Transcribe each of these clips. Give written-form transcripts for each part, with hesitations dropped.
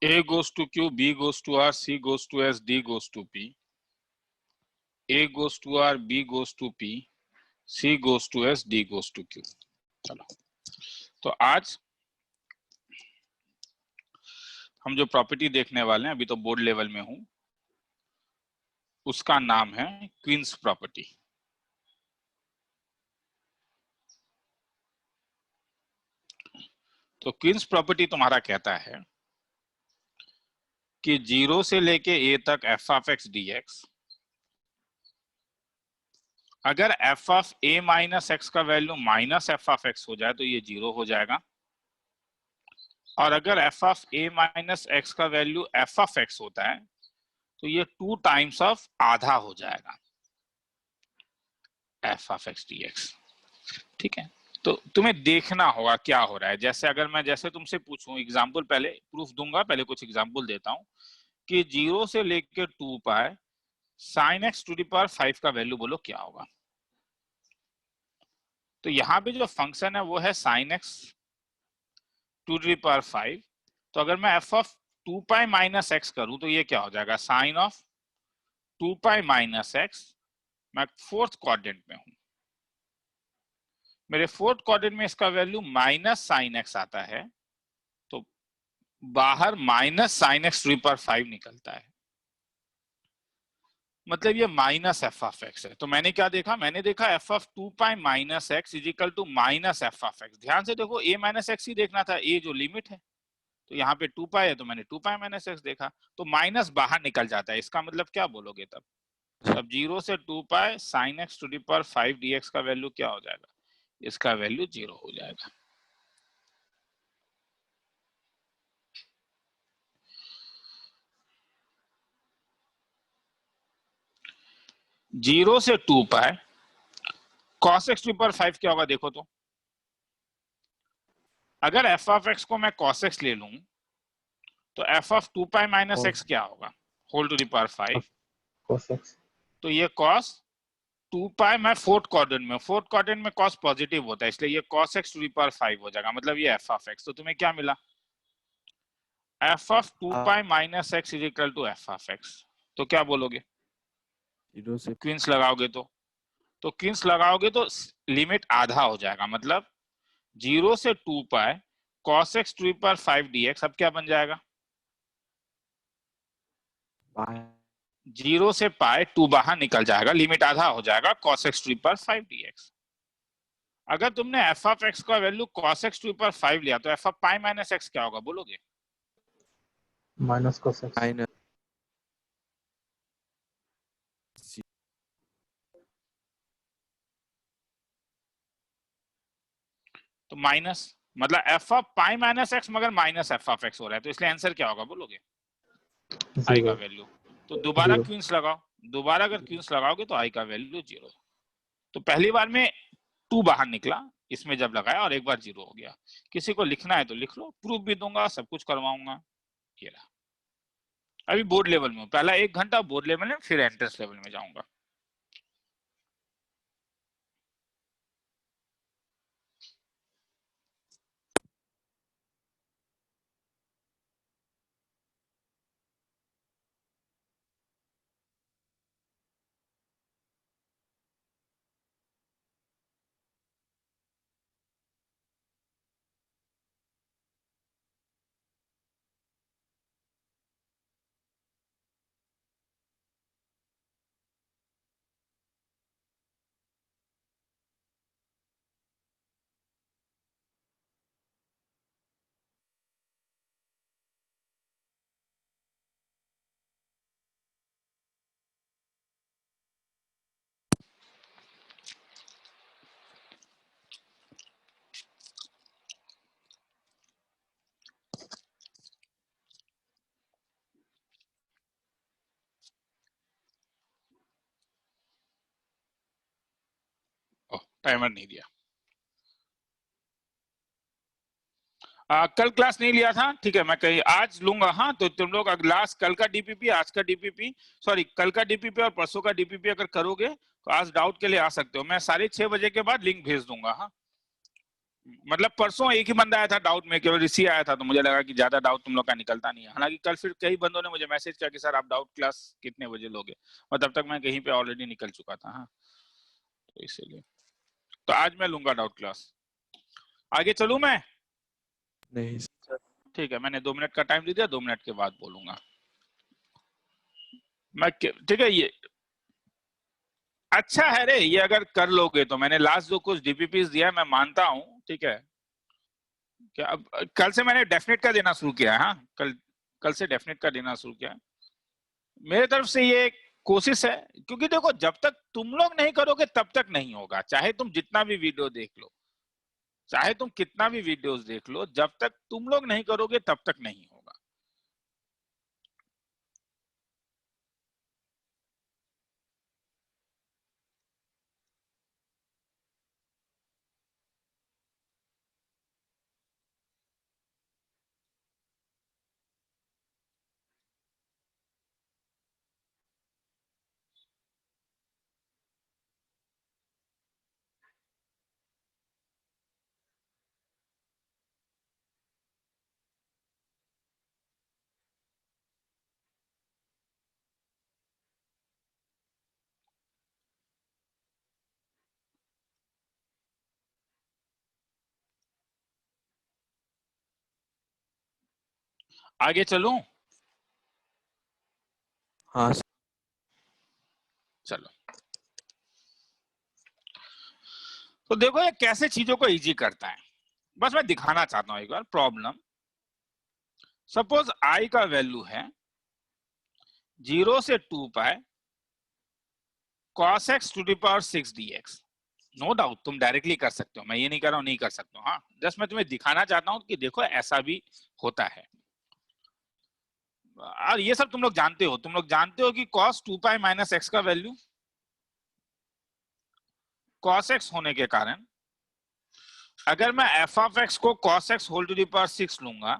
A goes to Q, B goes to R, C goes to S, D goes to P. A goes to R, B goes to P, C goes to S, D goes to Q. चलो, तो आज हम जो property देखने वाले हैं, अभी तो बोर्ड लेवल में हूं, उसका नाम है क्वींस प्रॉपर्टी। तो क्वींस प्रॉपर्टी तुम्हारा कहता है कि 0 से लेके a तक f ऑफ x dx, अगर f of a minus x का value minus f of x हो जाए तो ये 0 हो जाएगा, और अगर f of a minus x का वैल्यू f ऑफ x होता है तो ये 2 टाइम्स ऑफ आधा हो जाएगा f ऑफ x dx। ठीक है, तो तुम्हें देखना होगा क्या हो रहा है। जैसे अगर मैं जैसे तुमसे पूछूं, एग्जांपल पहले प्रूफ दूंगा, पहले कुछ एग्जांपल देता हूं कि 0 से लेकर 2 pi sine x to the power 5 का वैल्यू बोलो क्या होगा। तो यहाँ पे जो फंक्शन है वो है sine x to the power 5। तो अगर मैं f of 2 pi minus x करूं तो ये क्या हो जाएगा, sine of 2 pi minus x. मैं फोर्थ क्वाड्रेंट में हूं, मेरे फोर्थ क्वाड्रेंट में इसका वैल्यू माइनस साइन एक्स आता है, तो बाहर minus sine x to the power 5 निकलता है, मतलब ये माइनस एफ ऑफ एक्स है। तो मैंने क्या देखा, मैंने देखा f of 2 pi minus x is equal to minus f of x. ध्यान से देखो, ए माइनस एक्स ही देखना था, ए जो लिमिट है, तो यहाँ पे 2 पाई है तो मैंने 2 पाई माइनस एक्स देखा, तो माइनस बाहर निकल जाता है। इसका मतलब क्या बोलोगे तब 0 से 2 pi sine x to the power 5 dx का वैल्यू क्या हो जाएगा, इसका वैल्यू 0 हो जाएगा। जीरो से 2 pi cos x to power 5 क्या होगा देखो तो, अगर f ऑफ x को मैं cos x ले लूं तो f of 2 pi minus x क्या होगा, whole to the power 5 cos x। तो ये cos 2 पाई, मैं फोर्थ क्वाड्रेंट में, फोर्थ क्वाड्रेंट में cos पॉजिटिव होता है, इसलिए ये cos x to the power 5 हो जाएगा, मतलब ये f ऑफ x। तो तुम्हें क्या मिला, f of 2 pi minus x is equal to f of x। तो क्या बोलोगे, क्वींस लगाओगे तो क्वींस लगाओगे तो लिमिट आधा हो जाएगा, मतलब 0 से 2 pi cos x to the power 5 dx अब क्या बन जाएगा, 0 से पाई 2 बाहर निकल जाएगा, लिमिट आधा हो जाएगा cos x to the power 5 dx। अगर तुमने f ऑफ x का value cos x to the power 5 लिया तो f of pi minus x क्या होगा बोलोगे, माइनस cos x। तो माइनस, मतलब f of pi minus x मगर माइनस f ऑफ x हो रहा है, तो इसलिए आंसर क्या होगा बोलोगे, i का वैल्यू। तो दोबारा क्वींस लगाओ, दोबारा अगर क्वींस लगाओगे तो i का वैल्यू 0। तो पहली बार में 2 बाहर निकला, इसमें जब लगाया और एक बार 0 हो गया। किसी को लिखना है तो लिख लो, प्रूफ भी दूंगा, सब कुछ करवाऊंगा। ये रहा, अभी बोर्ड लेवल में, पहला 1 घंटा बोर्ड लेवल में, फिर एंट्रेंस लेवल में जाऊंगा। टाइमर नहीं दिया, कल क्लास नहीं लिया था, ठीक है, मैं कहीं आज लूंगा। हाँ, तो तुम लोग लास्ट कल का डीपीपी, आज का डीपीपी, सॉरी कल का डीपीपी और परसों का डीपीपी अगर करोगे तो आज डाउट के लिए आ सकते हो, मैं 6:30 बजे के बाद लिंक भेज दूंगा। हाँ, मतलब परसों एक ही बंदा आया था डाउट में, केवल ऋषि आया था, तो मुझे लगा कि ज्यादा डाउट तुम लोग का निकलता नहीं है। हालांकि कल फिर कई बंदों ने मुझे मैसेज किया कि सर आप डाउट क्लास कितने बजे लोगे, और तब तक मैं कहीं पे ऑलरेडी निकल चुका था। हाँ, तो इसीलिए तो आज मैं लूंगा डाउट क्लास। आगे चलूं मैं? नहीं ठीक है, मैंने 2 मिनट का टाइम दे दिया, 2 मिनट के बाद बोलूंगा मैं। ठीक है, ये अच्छा है रे, ये अगर कर लोगे तो। मैंने लास्ट जो कुछ डीपीपीस दिया मैं मानता हूँ, ठीक है क्या? अब कल से मैंने डेफिनेट का देना शुरू किया है। हाँ, कल से डेफिनेट का देना शुरू किया है। मेरे तरफ से ये कोशिश है, क्योंकि देखो जब तक तुम लोग नहीं करोगे तब तक नहीं होगा। चाहे तुम जितना भी वीडियो देख लो, चाहे तुम कितना भी वीडियोस देख लो, जब तक तुम लोग नहीं करोगे तब तक नहीं होगा। आगे चलूं? हाँ चलो, तो देखो ये कैसे चीजों को इजी करता है। बस मैं दिखाना चाहता हूं एक बार प्रॉब्लम। सपोज आई का वैल्यू है 0 से 2 pi cos x to the power 6 dx। No doubt तुम डायरेक्टली कर सकते हो, मैं ये नहीं कर रहा हूं नहीं कर सकते हो। हाँ, जस्ट मैं तुम्हें दिखाना चाहता हूं कि देखो ऐसा भी होता है। और ये सब तुम लोग जानते हो। तुम लोग जानते हो कि cos 2 पाई माइनस एक्स का वैल्यू cos x होने के कारण, अगर मैं f ऑफ x को cos x whole to the power 6 लूंगा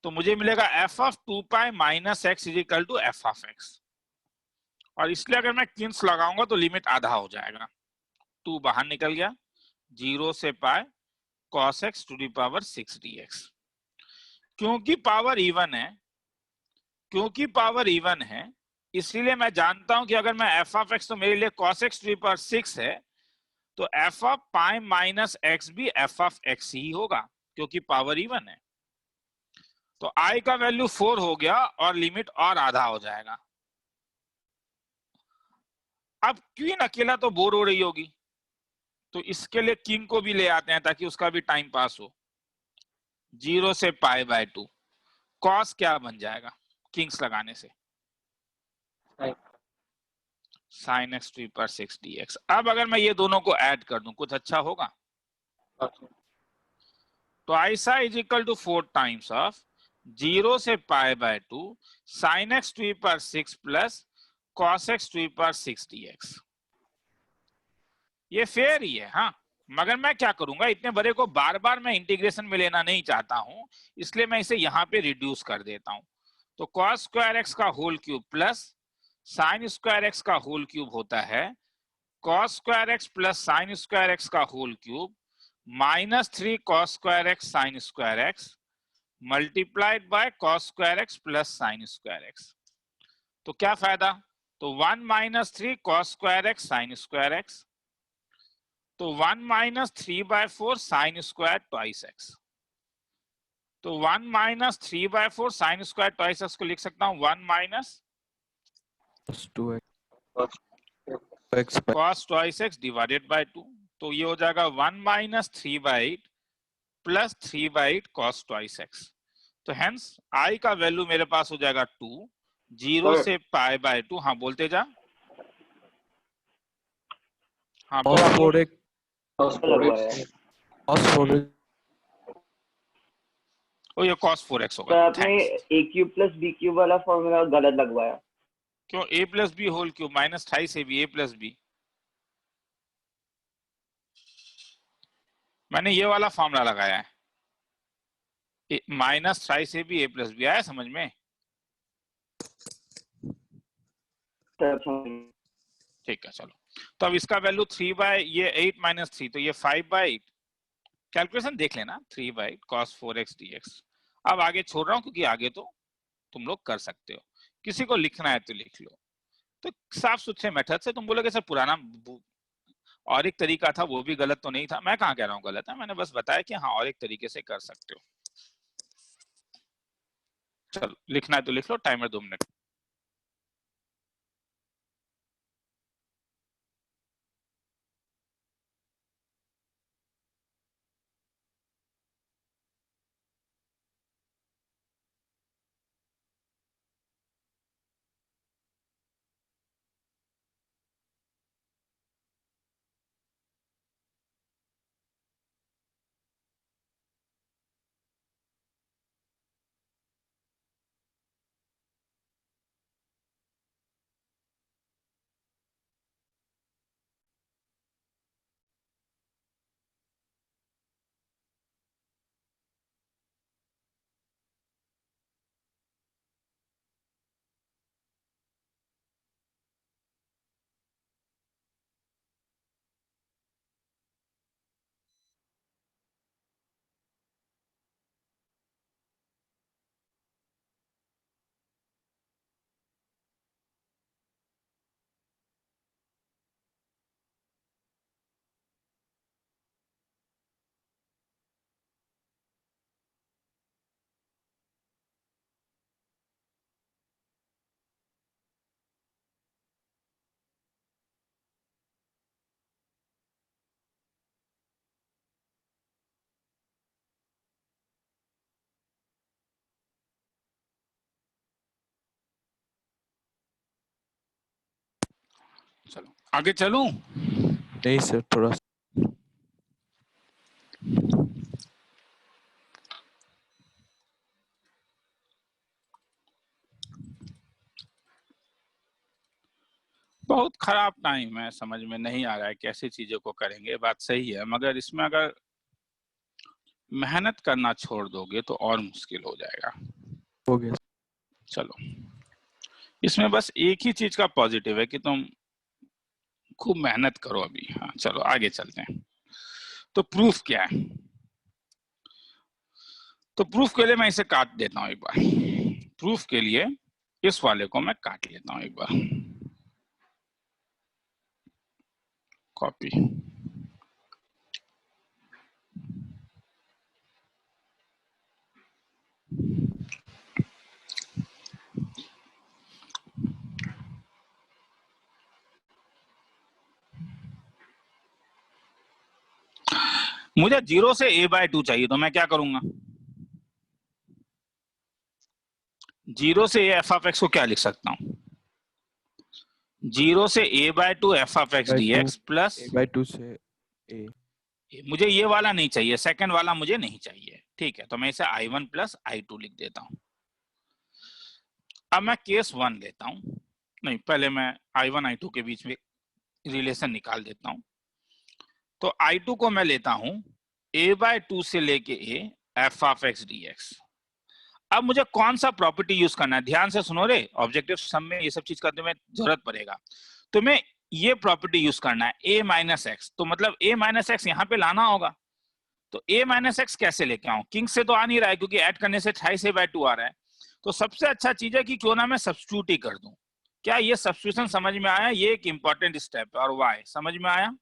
तो मुझे मिलेगा f of 2 pi minus x is equal to f of x। और इसलिए अगर मैं किन्स लगाऊंगा तो लिमिट आधा हो जाएगा, 2 बाहर निकल गया, 0 से pi cos x to the power 6 dx। क्योंकि पावर इवन है, क्योंकि पावर इवन है, इसलिए मैं जानता हूं कि अगर मैं f ऑफ x तो मेरे लिए cos x to the power 6 है, तो f of pi minus x भी f ऑफ x ही होगा, क्योंकि पावर इवन है। तो i का वैल्यू 4 हो गया और लिमिट और आधा हो जाएगा। अब क्वीन अकेला तो बोर हो रही होगी, तो इसके लिए किंग को भी ले आते हैं ताकि उसका भी टाइम पास हो। 0 से पाई बाय 2 कॉस क्या बन जाएगा किंग्स लगाने से? साइन एक्स टू पर 6 dx। अब अगर मैं ये दोनों को ऐड कर दूं कुछ अच्छा होगा? तो ऐसा is equal to 4 times of 0 से pi by 2 sine x to पर 6 प्लस कॉस एक्स टू पर 6 dx। ये फेयर ही है। हाँ, मगर मैं क्या करूंगा, इतने बड़े को बार बार मैं इंटीग्रेशन में लेना नहीं चाहता हूं, इसलिए मैं इसे यहां पे रिड्यूस कर देता हूं। तो कॉस स्क्वायर एक्स का whole cube plus sine square x का होल क्यूब होता है cos square x plus sine square x का whole cube minus 3 cos square x sine square x multiplied by cos square x plus sine square x. तो क्या फायदा? तो 1 minus 3 cos square x sine square x, तो 1 minus 3 by 4 sine square twice x. तो 1 minus 3 by 4 sine square twice x को लिख सकता हूं 1 minus 2x cos twice x divided by 2। तो ये हो जाएगा 1 minus 3 by 8 plus 3 by 8 cos twice x. तो हेंस i का वैल्यू मेरे पास हो जाएगा 2, 0 से पाई बाय 2। हाँ बोलते जा। हाँ बोलो। ओ ये cos 4x होगा। तो आपने a cube plus b cube वाला फॉर्मूला गलत लगवाया। क्यों? a plus b whole cube minus 28 से भी a प्लस बी। मैंने ये वाला फॉर्मूला लगाया है, माइनस 28 से भी a प्लस बी। आया समझ में? ठीक है चलो। तो अब इसका वैल्यू 3 बाय ये 8 माइनस 3, तो ये 5 बाय 8 कैलकुलेशन देख लेना 3 cos 4x dx। अब आगे छोड़ रहा हूं क्योंकि आगे तो तुम लोग कर सकते हो, किसी को लिखना है तो लिख लो। तो साफ सुथरे मेथड से तुम बोलोगे सर पुराना और एक तरीका था वो भी गलत तो नहीं था, मैं कहाँ कह रहा हूँ गलत है, मैंने बस बताया कि हाँ और एक तरीके से कर सकते हो। चलो लिखना है तो लिख लो, टाइमर 2 मिनट। चलो आगे चलूं। नहीं सर, थोड़ा बहुत खराब टाइम है, समझ में नहीं आ रहा है कैसे चीजों को करेंगे, बात सही है, मगर इसमें अगर मेहनत करना छोड़ दोगे तो और मुश्किल हो जाएगा। हो गया। चलो इसमें बस एक ही चीज का पॉजिटिव है कि तुम खूब मेहनत करो अभी। हाँ चलो आगे चलते हैं। तो प्रूफ क्या है? तो प्रूफ के लिए मैं इसे काट देता हूं एक बार। प्रूफ के लिए इस वाले को मैं काट लेता हूं एक बार, कॉपी। मुझे 0 से a/2 चाहिए, तो मैं क्या करूंगा? 0 से a f of x को क्या लिख सकता हूं? 0 से a/2 f of x dx plus a/2 से a। मुझे ये वाला नहीं चाहिए, सेकंड वाला मुझे नहीं चाहिए, ठीक है, तो मैं इसे i1 प्लस i2 लिख देता हूं। अब मैं केस 1 लेता हूं, नहीं पहले मैं i1 i2 के बीच में रिलेशन निकाल देता हूं। तो i2 को मैं लेता हूं a/2 से लेके a f of x dx। अब मुझे कौन सा प्रॉपर्टी यूज करना है, ध्यान से सुनो रे, ऑब्जेक्टिव सम में ये सब चीज का तुम्हें जरूरत पड़ेगा। तुम्हें ये प्रॉपर्टी यूज करना है a माइनस एक्स, तो मतलब a माइनस एक्स यहाँ पे लाना होगा। तो a माइनस एक्स कैसे लेके आऊं? किंग से तो आ नहीं रहा है क्योंकि ऐड करने से 28a/2 आ रहा है। तो सबसे अच्छा चीज है कि क्यों ना मैं सब्स्टिट्यूट ही कर दूं। क्या ये सब्स्टिट्यूशन समझ में आया? ये एक इंपॉर्टेंट स्टेप है। और वाई समझ में आया?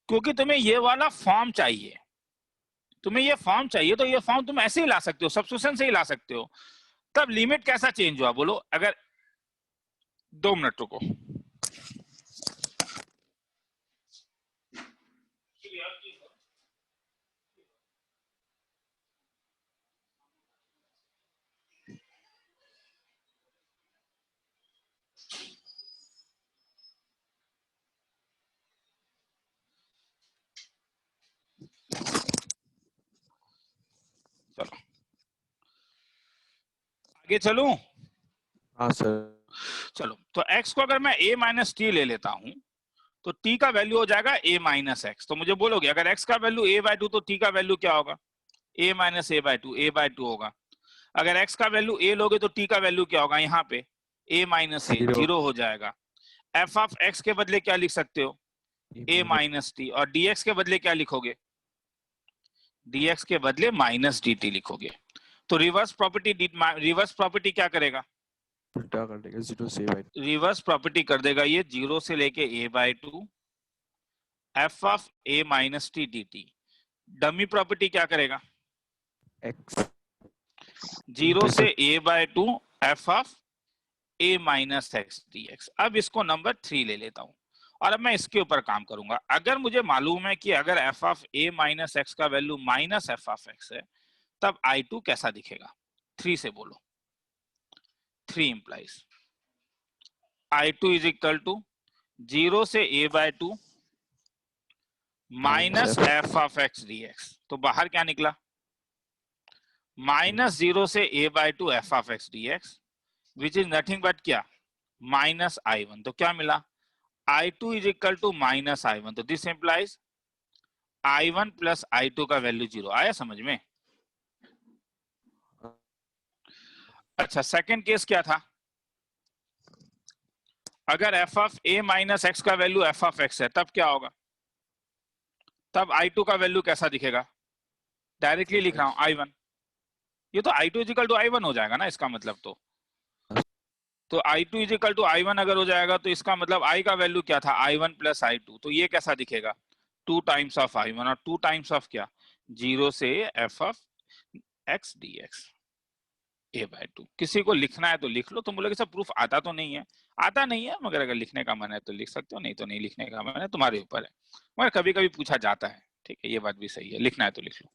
क्योंकि तुम्हें ये वाला फॉर्म चाहिए, तुम्हें ये फॉर्म चाहिए, तो ये फॉर्म तुम ऐसे ही ला सकते हो, सब्स्टिट्यूशन से ही ला सकते हो। तब लिमिट कैसा चेंज हुआ बोलो? अगर 2 मिनट रुको। चलो आगे चलूं। हाँ सर। चलो तो x को अगर मैं a माइनस टी ले लेता हूं तो t का वैल्यू हो जाएगा a माइनस एक्स। तो मुझे बोलोगे अगर x का वैल्यू a/2 तो t का वैल्यू क्या होगा? a माइनस a/2 होगा। अगर x का वैल्यू a लोगे तो t का वैल्यू क्या होगा? यहाँ पे a माइनस a, 0 हो जाएगा। f ऑफ x के बदले क्या लिख सकते हो? a minus T. और dx के बदले क्या लिखोगे? dx के बदले माइनस dt लिखोगे। तो रिवर्स प्रॉपर्टी क्या करेगा? उल्टा कर देगा 0 से a by रिवर्स प्रॉपर्टी कर देगा ये 0 से लेके a/2 f of a minus T dt। Dummy property क्या करेगा? x 0 से a/2 f of a minus x dx। अब इसको नंबर 3 ले लेता हूं और अब मैं इसके ऊपर काम करूंगा। अगर मुझे मालूम है कि अगर f of a minus x का value minus f of x है, तब I2 कैसा दिखेगा? 3 से बोलो। 3 implies I2 is equal to 0 से a/2 minus f of x dx। तो बाहर क्या निकला? माइनस 0 से a/2 f of x dx which is nothing but क्या? Minus I1। तो क्या मिला? I2 is equal to minus I1। तो this implies I1 plus I2 का वैल्यू 0। आया समझ में? अच्छा, सेकंड केस क्या था? अगर f of a minus x का वैल्यू f ऑफ x है, तब क्या होगा? तब I2 का वैल्यू कैसा दिखेगा? डायरेक्टली लिख रहा हूं I1। ये तो I2 इजिकल टू I1 हो जाएगा ना, इसका मतलब तो I2 इजिकल टू I1 अगर हो जाएगा तो इसका मतलब I का वैल्यू क्या था? I1 plus I2। तो ये कैसा दिखेगा? 2 टाइम्स ऑफ I1 और 2 टाइम्स ऑफ क्या? 0 से f of x dx a/2। किसी को लिखना है तो लिख लो। तुम बोलोगे सब प्रूफ आता तो नहीं है। आता नहीं है, मगर अगर लिखने का मन है तो लिख सकते हो, नहीं तो नहीं लिखने का मन है, तुम्हारे ऊपर है। मगर कभी कभी पूछा जाता है, ठीक है, ये बात भी सही है। लिखना है तो लिख लो।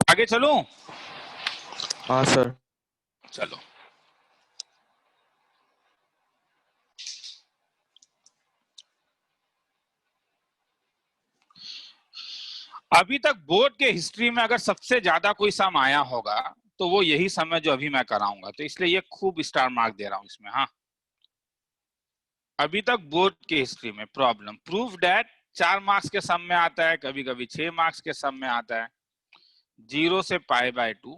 आगे चलूं? हाँ सर। चलो। अभी तक बोर्ड के हिस्ट्री में अगर सबसे ज्यादा कोई सम आया होगा तो वो यही सम है जो अभी मैं कराऊंगा, तो इसलिए ये खूब स्टार मार्क दे रहा हूं इसमें। हाँ, अभी तक बोर्ड के हिस्ट्री में प्रॉब्लम प्रूव दैट 4 मार्क्स के सम में आता है, कभी कभी 6 मार्क्स के सम में आता है। 0 से π/2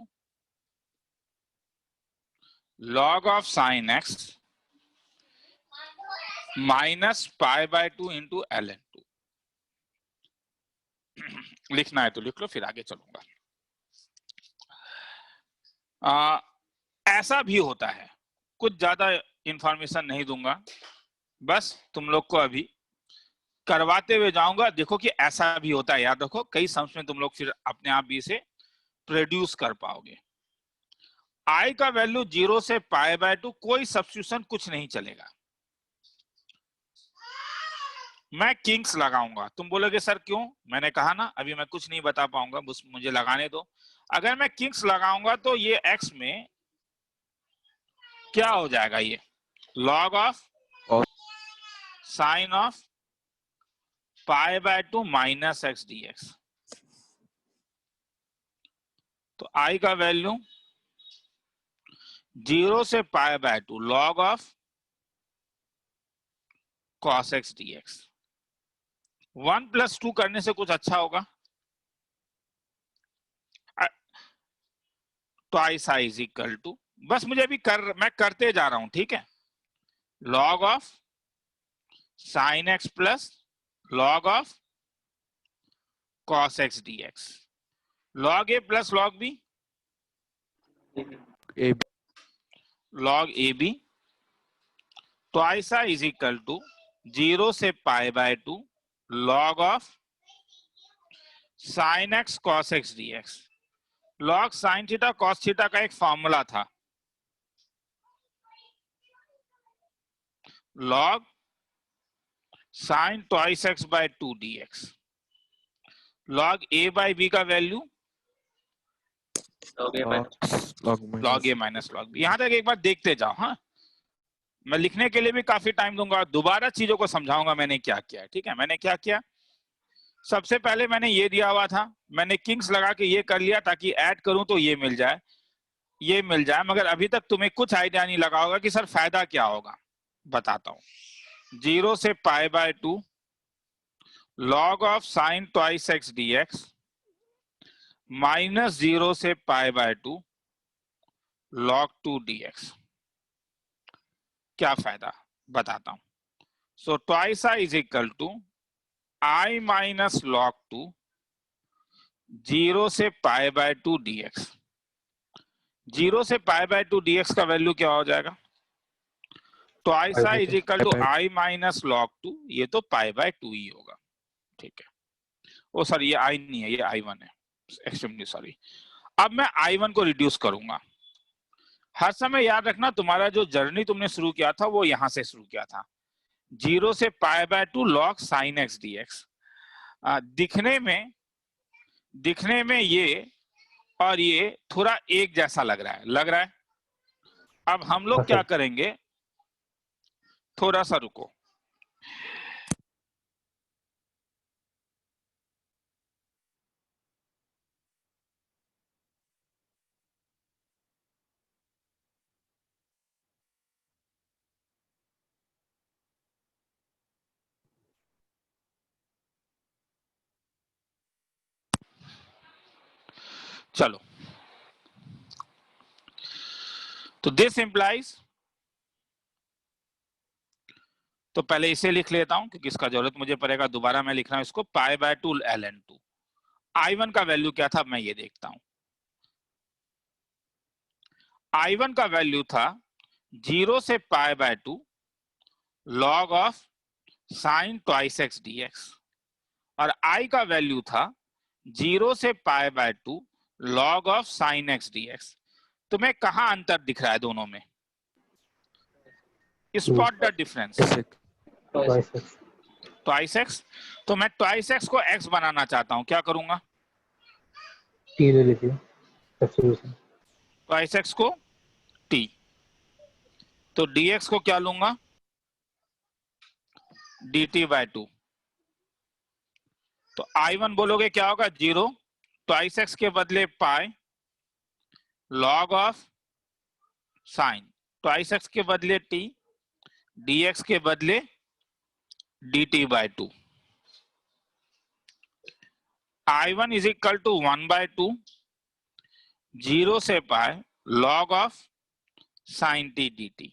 log of sin x minus π/2 into ln2। लिखना है तो लिख लो, फिर आगे चलूंगा। ऐसा भी होता है, कुछ ज्यादा इंफॉर्मेशन नहीं दूंगा, बस तुम लोग को अभी करवाते हुए जाऊंगा। देखो कि ऐसा भी होता है, याद रखो, कई सम्स में तुम लोग फिर अपने आप भी इसे प्रोड्यूस कर पाओगे। i का वैल्यू 0 से π/2, कोई सब्स्टिट्यूशन कुछ नहीं चलेगा। मैं किंग्स लगाऊंगा। तुम बोलोगे सर क्यों? मैंने कहा ना अभी मैं कुछ नहीं बता पाऊंगा, बस मुझे लगाने दो। अगर मैं किंग्स लगाऊंगा तो ये x में क्या हो जाएगा, ये log of sine of π/2 minus x dx। तो i का वैल्यू 0 से π/2 log of cos x dx। 1 + 2 करने से कुछ अच्छा होगा। Twice i is equal to, बस मुझे अभी मैं करते जा रहा हूं, ठीक है। log of sin x plus log of cos x dx। log a plus log b, A log ab। Twice i is equal to 0 से π/2 log of sin x cos x dx। log sin theta cos theta का एक formula था, log sin twice x by 2 dx। log a by b का value log log a minus log b। यहां तक एक बार देखते जाओ। हाँ, मैं लिखने के लिए भी काफी टाइम दूंगा, दोबारा चीजों को समझाऊंगा मैंने क्या किया है, ठीक है। मैंने क्या किया, सबसे पहले मैंने ये दिया हुआ था, मैंने किंग्स लगा के ये कर लिया ताकि ऐड करूं तो ये मिल जाए, ये मिल जाए। मगर अभी तक तुम्हें कुछ आइडिया नहीं लगा होगा कि सर फायदा क्या होगा। बताता हूं। 0 से π/2 log of sine twice x dx minus 0 से π/2 log 2 dx। क्या फायदा बताता हूं। So twice i is equal to i minus log 2 0 से π/2 dx। 0 से π/2 dx का वैल्यू क्या हो जाएगा, twice i is equal to i minus log 2, ये तो π/2 ही होगा, ठीक है। ओ सर ये i नहीं है, ये i1 है, एक्सट्रीमली सॉरी। अब मैं i1 को रिड्यूस करूंगा। हर समय याद रखना, तुम्हारा जो जर्नी तुमने शुरू किया था वो यहां से शुरू किया था, 0 से π/2 log sin x dx। दिखने में ये और ये थोड़ा एक जैसा लग रहा है। अब हम लोग क्या करेंगे, थोड़ा सा रुको। चलो, तो दिस इंप्लाइज, तो पहले इसे लिख लेता हूं क्योंकि इसका जरूरत मुझे पड़ेगा, दोबारा मैं लिख रहा हूं इसको π/2 ln2। i1 का वैल्यू क्या था मैं ये देखता हूं। i1 का वैल्यू था 0 से π/2 log of sine twice x dx, और i का वैल्यू था 0 से π/2 log of sign x dx। तुम्हें कहां अंतर दिख रहा है दोनों में? Spot the difference. Twice x, तो मैं ट्वाइस x को x बनाना चाहता हूं, क्या करूंगा, t ले लीजिए सब्स्टिट्यूशन। ट्वाइस x को t, तो dx को क्या लूंगा, dt/2। तो I1 बोलोगे क्या होगा 0, ट्वाइस एक्स के बदले pi log of sine, twice x के बदले t, dx के बदले dt by 2। I1 is equal to 1/2 0 से pi log of sine t dt।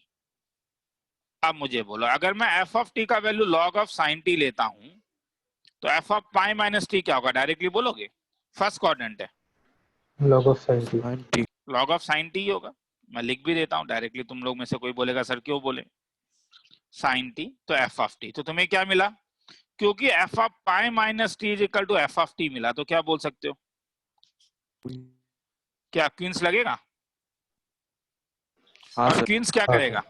अब मुझे बोलो अगर मैं एफ ऑफ टी का value log of sine t लेता हूं तो f of pi minus t क्या होगा, डायरेक्टली बोलोगे? फर्स्ट क्वाड्रेंट है, log of sin t. Sin t. Log of sine T होगा। मैं लिख भी देता हूं डायरेक्टली, तुम लोग में से कोई बोलेगा सर क्यों बोले साइन टी, तो एफ ऑफ टी। तो तुम्हें क्या मिला, क्योंकि f of pi minus t is equal to f of t मिला, तो क्या बोल सकते हो, क्या क्वींस लगेगा? हाँ और सर, क्वींस क्या हाँ, करेगा,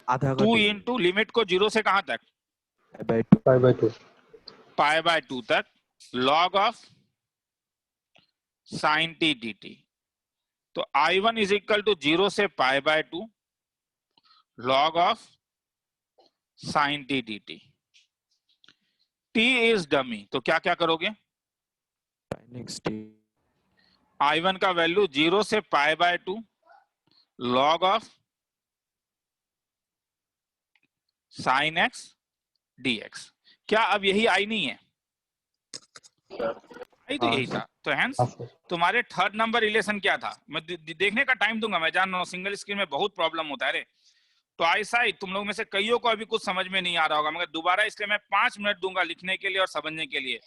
आधा कर 2 देंगे इंटू लिमिट को 0 से कहां तक, by 2. pi by 2. Pi by 2 तक log of sine T d T. तो I1 इज इक्वल टू 0 से pi by 2 log of sine T d T. T is dummy, तो क्या क्या करोगे, Sin x t. I1 का वैल्यू 0 से pi by 2 log of sine x dx। क्या अब यही आई नहीं है, आई तो हाँ यही सर। था। तो हेंस हाँ सर. तुम्हारे थर्ड नंबर रिलेशन क्या था, मैं देखने का टाइम दूंगा, मैं जान रहा हूँ सिंगल स्क्रीन में बहुत प्रॉब्लम होता है रे। तो ऐसा ही तुम लोग में से कईयों को अभी कुछ समझ में नहीं आ रहा होगा, मगर दोबारा इसलिए मैं 5 मिनट दूंगा लिखने के लिए और समझने के लिए।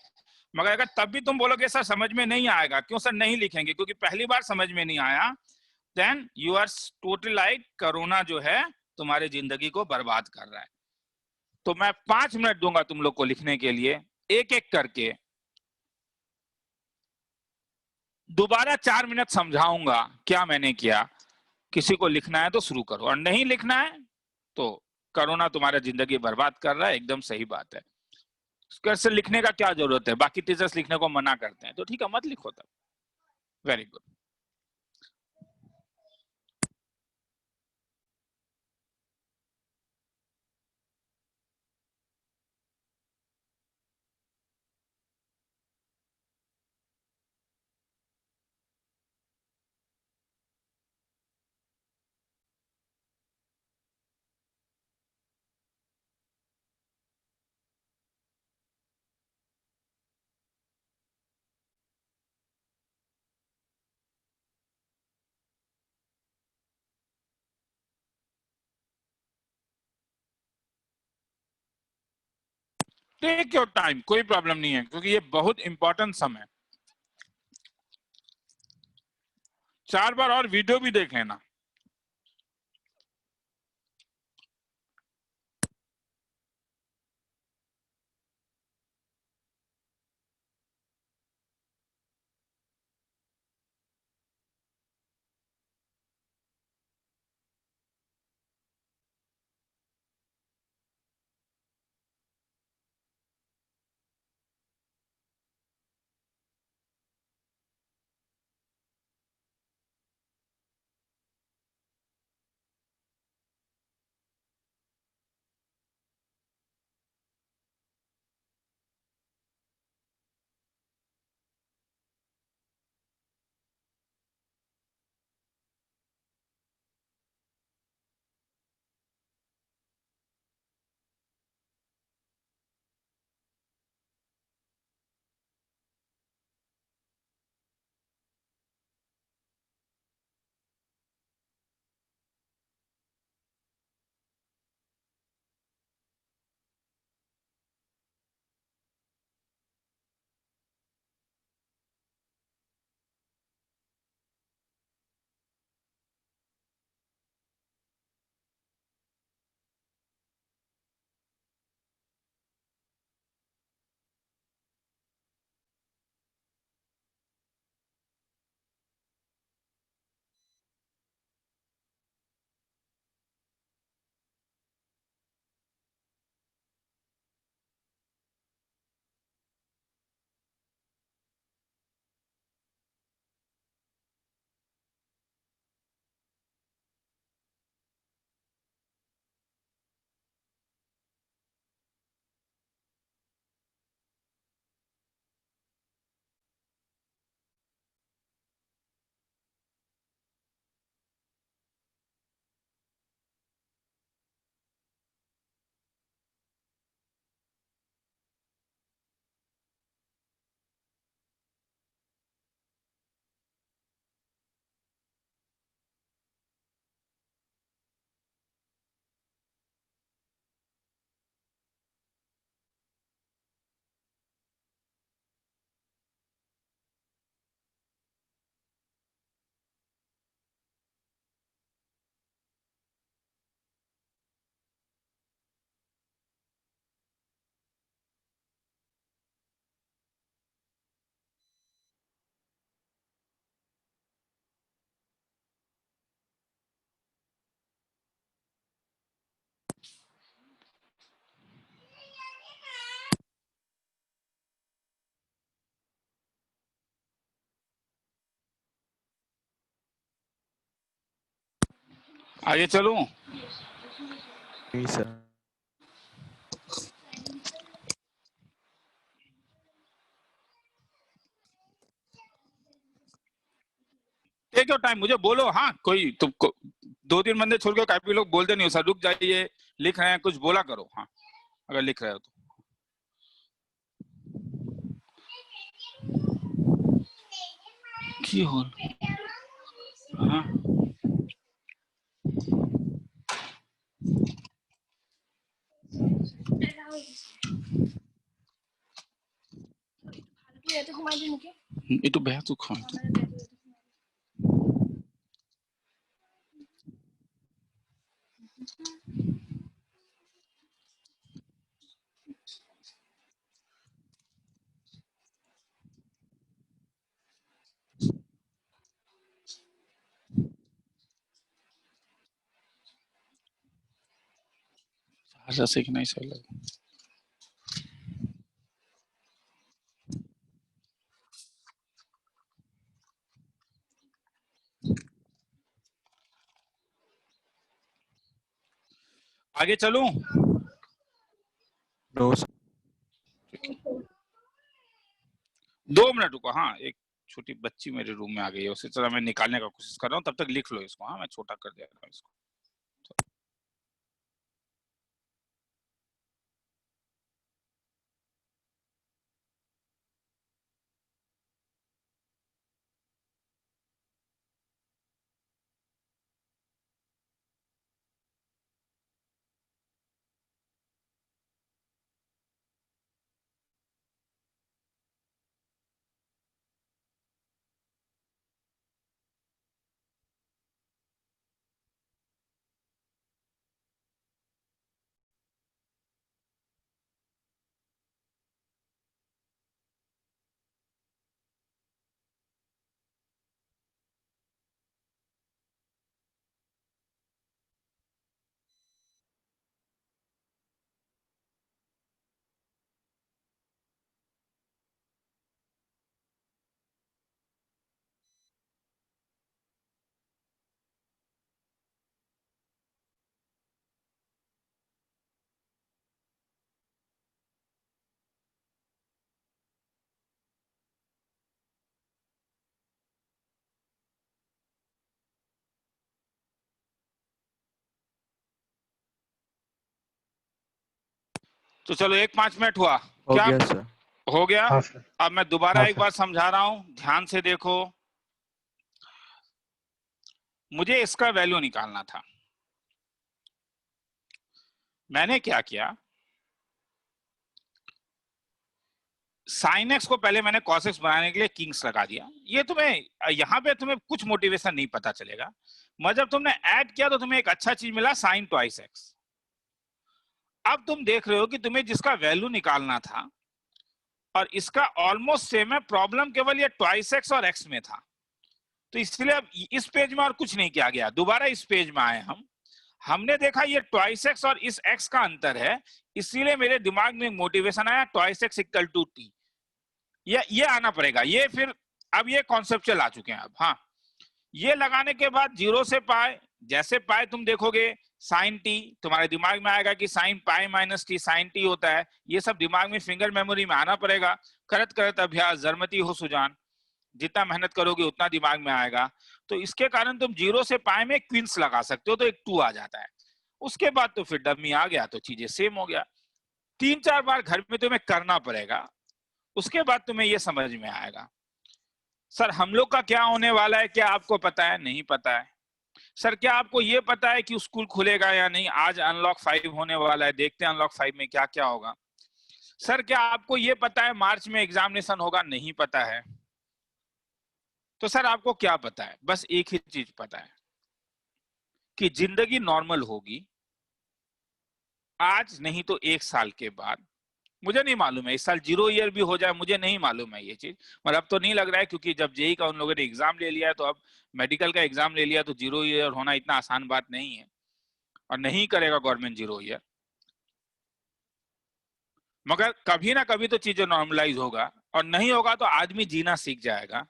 मगर अगर तब भी तुम बोलोगे सर समझ में नहीं आएगा, क्यों सर नहीं लिखेंगे, क्योंकि पहली बार समझ में नहीं आया, then you are totally like corona जो है तुम्हारी जिंदगी को बर्बाद कर रहा है। तो मैं 5 मिनट दूंगा तुम लोग को लिखने के लिए, एक एक करके दोबारा 4 मिनट समझाऊंगा क्या मैंने किया। किसी को लिखना है तो शुरू करो, और नहीं लिखना है तो कोरोना तुम्हारा जिंदगी बर्बाद कर रहा है, एकदम सही बात है। कैसे लिखने का क्या जरूरत है, बाकी टीचर्स लिखने को मना करते हैं, तो ठीक है मत लिखो तब। Very good. Take your time, कोई प्रॉब्लम नहीं है, क्योंकि ये बहुत इंपॉर्टेंट सम है। 4 बार और वीडियो भी देख लेना। आगे चलूं? नहीं सर। टेक योर टाइम, मुझे बोलो। हाँ, कोई तुमको 2-3 बंदे छोड़ के काफी लोग बोलते नहीं हो सर, रुक जाइए, लिख रहे हैं, कुछ बोला करो। हाँ, अगर लिख रहे हो तो। की हो? हाँ, itu বেয়া তো খায় তো। भाषा सीखना ही सही लगा। आगे चलूं? No sir. 2 मिनट रुको। हाँ, एक छोटी बच्ची मेरे रूम में आ गई है, उसी तरह मैं निकालने का कोशिश कर रहा हूँ, तब तक लिख लो इसको। हाँ, मैं छोटा कर दे रहा हूँ इसको। तो चलो, 1-5 मिनट हुआ हो क्या? गया सर। हो गया। हाँ सर। अब मैं दोबारा हाँ एक सर। बार समझा रहा हूं, ध्यान से देखो। मुझे इसका वैल्यू निकालना था। मैंने क्या किया, साइन एक्स को पहले मैंने कॉस एक्स बनाने के लिए किंग्स लगा दिया। ये तुम्हें यहाँ पे तुम्हें कुछ मोटिवेशन नहीं पता चलेगा, मगर जब तुमने ऐड किया तो तुम्हें एक अच्छा चीज मिला, साइन ट्वाइस एक्स। अब तुम देख रहे हो कि तुम्हें जिसका वैल्यू निकालना था और इसका ऑलमोस्ट सेम है, प्रॉब्लम केवल ये ट्वाइस एक्स और एक्स में था। तो इसलिए अब इस पेज में और कुछ नहीं किया गया, दोबारा इस पेज में आए हमने देखा ये ट्वाइस एक्स और इस एक्स का अंतर है, इसीलिए मेरे दिमाग में मोटिवेशन आया, twice x equal to t. ये आना पड़ेगा, ये फिर अब ये कॉन्सेप्चुअल आ चुके हैं अब। हाँ, ये लगाने के बाद 0 से पाई, जैसे पाई तुम देखोगे साइन टी, तुम्हारे दिमाग में आएगा कि sine pi minus t sine t होता है। ये सब दिमाग में फिंगर मेमोरी में आना पड़ेगा। करत करत अभ्यास जरमती हो सुजान, जितना मेहनत करोगे उतना दिमाग में आएगा। तो इसके कारण तुम 0 से पाई में क्वींस लगा सकते हो, तो एक 2 आ जाता है। उसके बाद तो फिर डमी आ गया, तो चीजें सेम हो गया। 3-4 बार घर में तुम्हें करना पड़ेगा, उसके बाद तुम्हें ये समझ में आएगा। सर हम लोग का क्या होने वाला है, क्या आपको पता है? नहीं पता है। सर क्या आपको ये पता है कि स्कूल खुलेगा या नहीं? आज अनलॉक 5 होने वाला है, देखते हैं अनलॉक 5 में क्या क्या होगा। सर क्या आपको ये पता है मार्च में एग्जामिनेशन होगा? नहीं पता है। तो सर आपको क्या पता है? बस एक ही चीज पता है कि जिंदगी नॉर्मल होगी, आज नहीं तो 1 साल के बाद। मुझे नहीं मालूम है इस साल 0 ईयर भी हो जाए, मुझे नहीं मालूम है ये चीज, पर अब तो नहीं लग रहा है, क्योंकि जब जेई का उन लोगों ने एग्जाम ले लिया है, तो अब मेडिकल का एग्जाम ले लिया, तो 0 ईयर होना इतना आसान बात नहीं है, और नहीं करेगा गवर्नमेंट 0 ईयर। मगर कभी ना कभी तो चीजें नॉर्मलाइज होगा, और नहीं होगा तो आदमी जीना सीख जाएगा।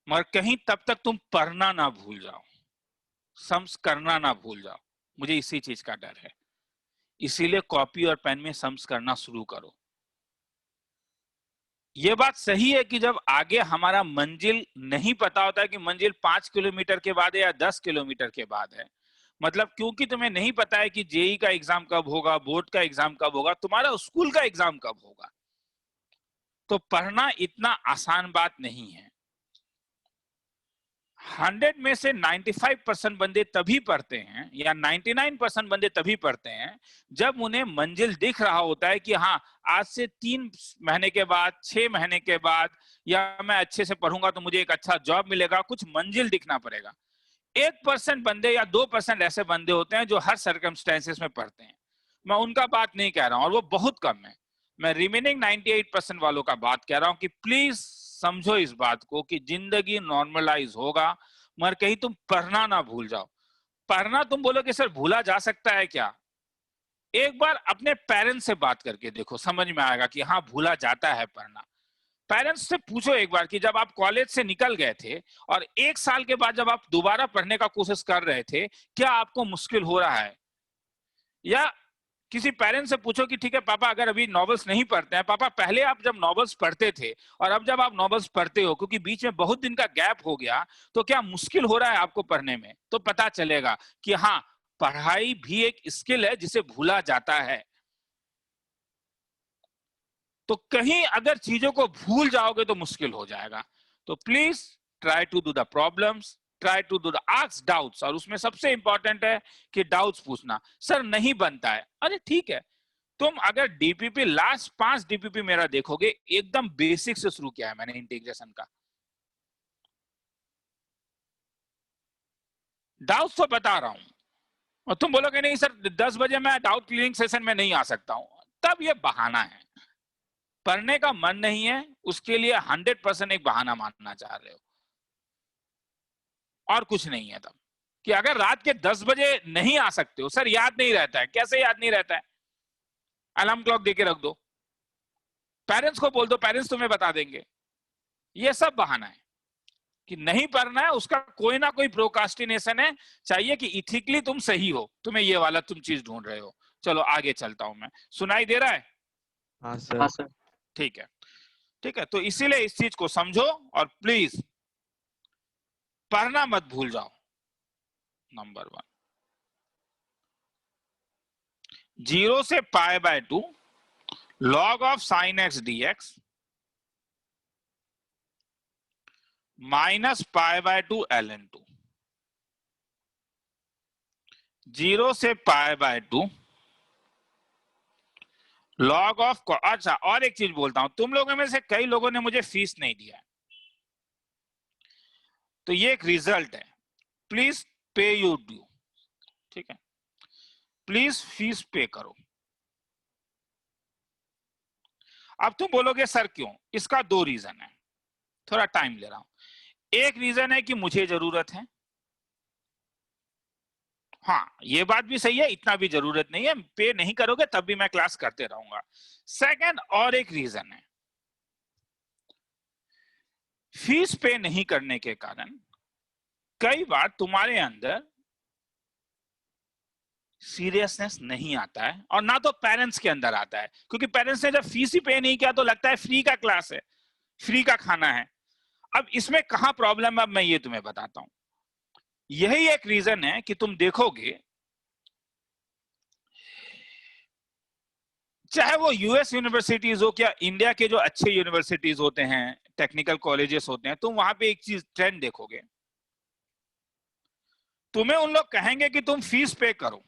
मगर कहीं तब तक तुम पढ़ना ना भूल जाओ। सम्स करना ना भूल जाओ, मुझे इसी चीज का डर है, इसीलिए कॉपी और पेन में सम्स करना शुरू करो। ये बात सही है कि जब आगे हमारा मंजिल नहीं पता होता है कि मंजिल 5 किलोमीटर के बाद है या 10 किलोमीटर के बाद है, मतलब क्योंकि तुम्हें नहीं पता है कि जेई का एग्जाम कब होगा, बोर्ड का एग्जाम कब होगा, तुम्हारा स्कूल का एग्जाम कब होगा, तो पढ़ना इतना आसान बात नहीं है। 100 में से 95% बंदे तभी पढ़ते हैं या 99% बंदे तभी पढ़ते हैं जब उन्हें मंजिल दिख रहा होता है कि हाँ, आज से 3 महीने के बाद, 6 महीने के बाद, या मैं अच्छे से पढ़ूंगा तो मुझे एक अच्छा जॉब मिलेगा, कुछ मंजिल दिखना पड़ेगा। 1% बंदे या 2% ऐसे बंदे होते हैं जो हर सर्कमस्टेंसेस में पढ़ते हैं, मैं उनका बात नहीं कह रहा हूं, और वो बहुत कम है। मैं रिमेनिंग 98% वालों का बात कह रहा हूं कि प्लीज समझो इस बात को कि जिंदगी नॉर्मलाइज होगा, मगर कहीं तुम पढ़ना ना भूल जाओ। पढ़ना तुम बोलोगे सर भूला जा सकता है क्या? एक बार अपने पेरेंट्स से बात करके देखो, समझ में आएगा कि हाँ, भूला जाता है पढ़ना। पेरेंट्स से पूछो एक बार कि जब आप कॉलेज से निकल गए थे और 1 साल के बाद जब आप दोबारा पढ़ने का कोशिश कर रहे थे, क्या आपको मुश्किल हो रहा है? या किसी पेरेंट्स से पूछो कि ठीक है पापा, अगर अभी नॉवेल्स नहीं पढ़ते हैं, पापा पहले आप जब नॉवेल्स पढ़ते थे और अब जब आप नॉवेल्स पढ़ते हो, क्योंकि बीच में बहुत दिन का गैप हो गया, तो क्या मुश्किल हो रहा है आपको पढ़ने में? तो पता चलेगा कि हाँ, पढ़ाई भी एक स्किल है जिसे भूला जाता है। तो कहीं अगर चीजों को भूल जाओगे तो मुश्किल हो जाएगा। तो please try to do the problems, try to do the ask doubts, और उसमें सबसे इंपॉर्टेंट है कि डाउट्स पूछना। सर नहीं बनता है, अरे ठीक है, तुम अगर डीपीपी लास्ट 5 डीपीपी मेरा देखोगे, एकदम बेसिक से शुरू किया है मैंने इंटीग्रेशन का। डाउट्स तो बता रहा हूं, और तुम बोलोगे नहीं सर 10 बजे मैं डाउट क्लियरिंग सेशन में नहीं आ सकता हूं, तब ये बहाना है। पढ़ने का मन नहीं है, उसके लिए 100% एक बहाना मानना चाह रहे हो, और कुछ नहीं है। तब कि अगर रात के 10 बजे नहीं आ सकते हो, सर याद नहीं रहता है, कैसे याद नहीं रहता है? अलार्म क्लॉक देके रख दो, पेरेंट्स को बोल दो, पेरेंट्स तुम्हें बता देंगे। ये सब बहाना है कि नहीं पढ़ना है, उसका कोई ना कोई प्रोकास्टिनेशन है। चाहिए कि इथिकली तुम सही हो, तुम्हें ये वाला तुम चीज ढूंढ रहे हो। चलो आगे चलता हूं मैं, सुनाई दे रहा है? हाँ सर। ठीक है, ठीक है। तो इसीलिए इस चीज को समझो और प्लीज पढ़ना मत भूल जाओ। नंबर 1, 0 से π/2 log of sin x dx minus π/2 ln2। 0 से π/2 log ऑफ, अच्छा और एक चीज बोलता हूं, तुम लोगों में से कई लोगों ने मुझे फीस नहीं दिया है, तो ये एक रिजल्ट है। प्लीज पे योर ड्यू, ठीक है? प्लीज फीस पे करो। अब तुम बोलोगे सर क्यों? इसका 2 रीजन है, थोड़ा टाइम ले रहा हूं। एक रीजन है कि मुझे जरूरत है, हाँ ये बात भी सही है, इतना भी जरूरत नहीं है, पे नहीं करोगे तब भी मैं क्लास करते रहूंगा। सेकंड और एक रीजन है, फीस पे नहीं करने के कारण कई बार तुम्हारे अंदर सीरियसनेस नहीं आता है, और ना तो पेरेंट्स के अंदर आता है, क्योंकि पेरेंट्स ने जब फीस ही पे नहीं किया तो लगता है फ्री का क्लास है, फ्री का खाना है। अब इसमें कहां प्रॉब्लम है, अब मैं ये तुम्हें बताता हूं। यही एक रीजन है कि तुम देखोगे, चाहे वो यूएस यूनिवर्सिटीज हो, क्या इंडिया के जो अच्छे यूनिवर्सिटीज होते हैं, टेक्निकल कॉलेजेस होते हैं, तुम वहां पे एक चीज ट्रेंड देखोगे, तुम्हें उन लोग कहेंगे कि तुम फीस पे करो,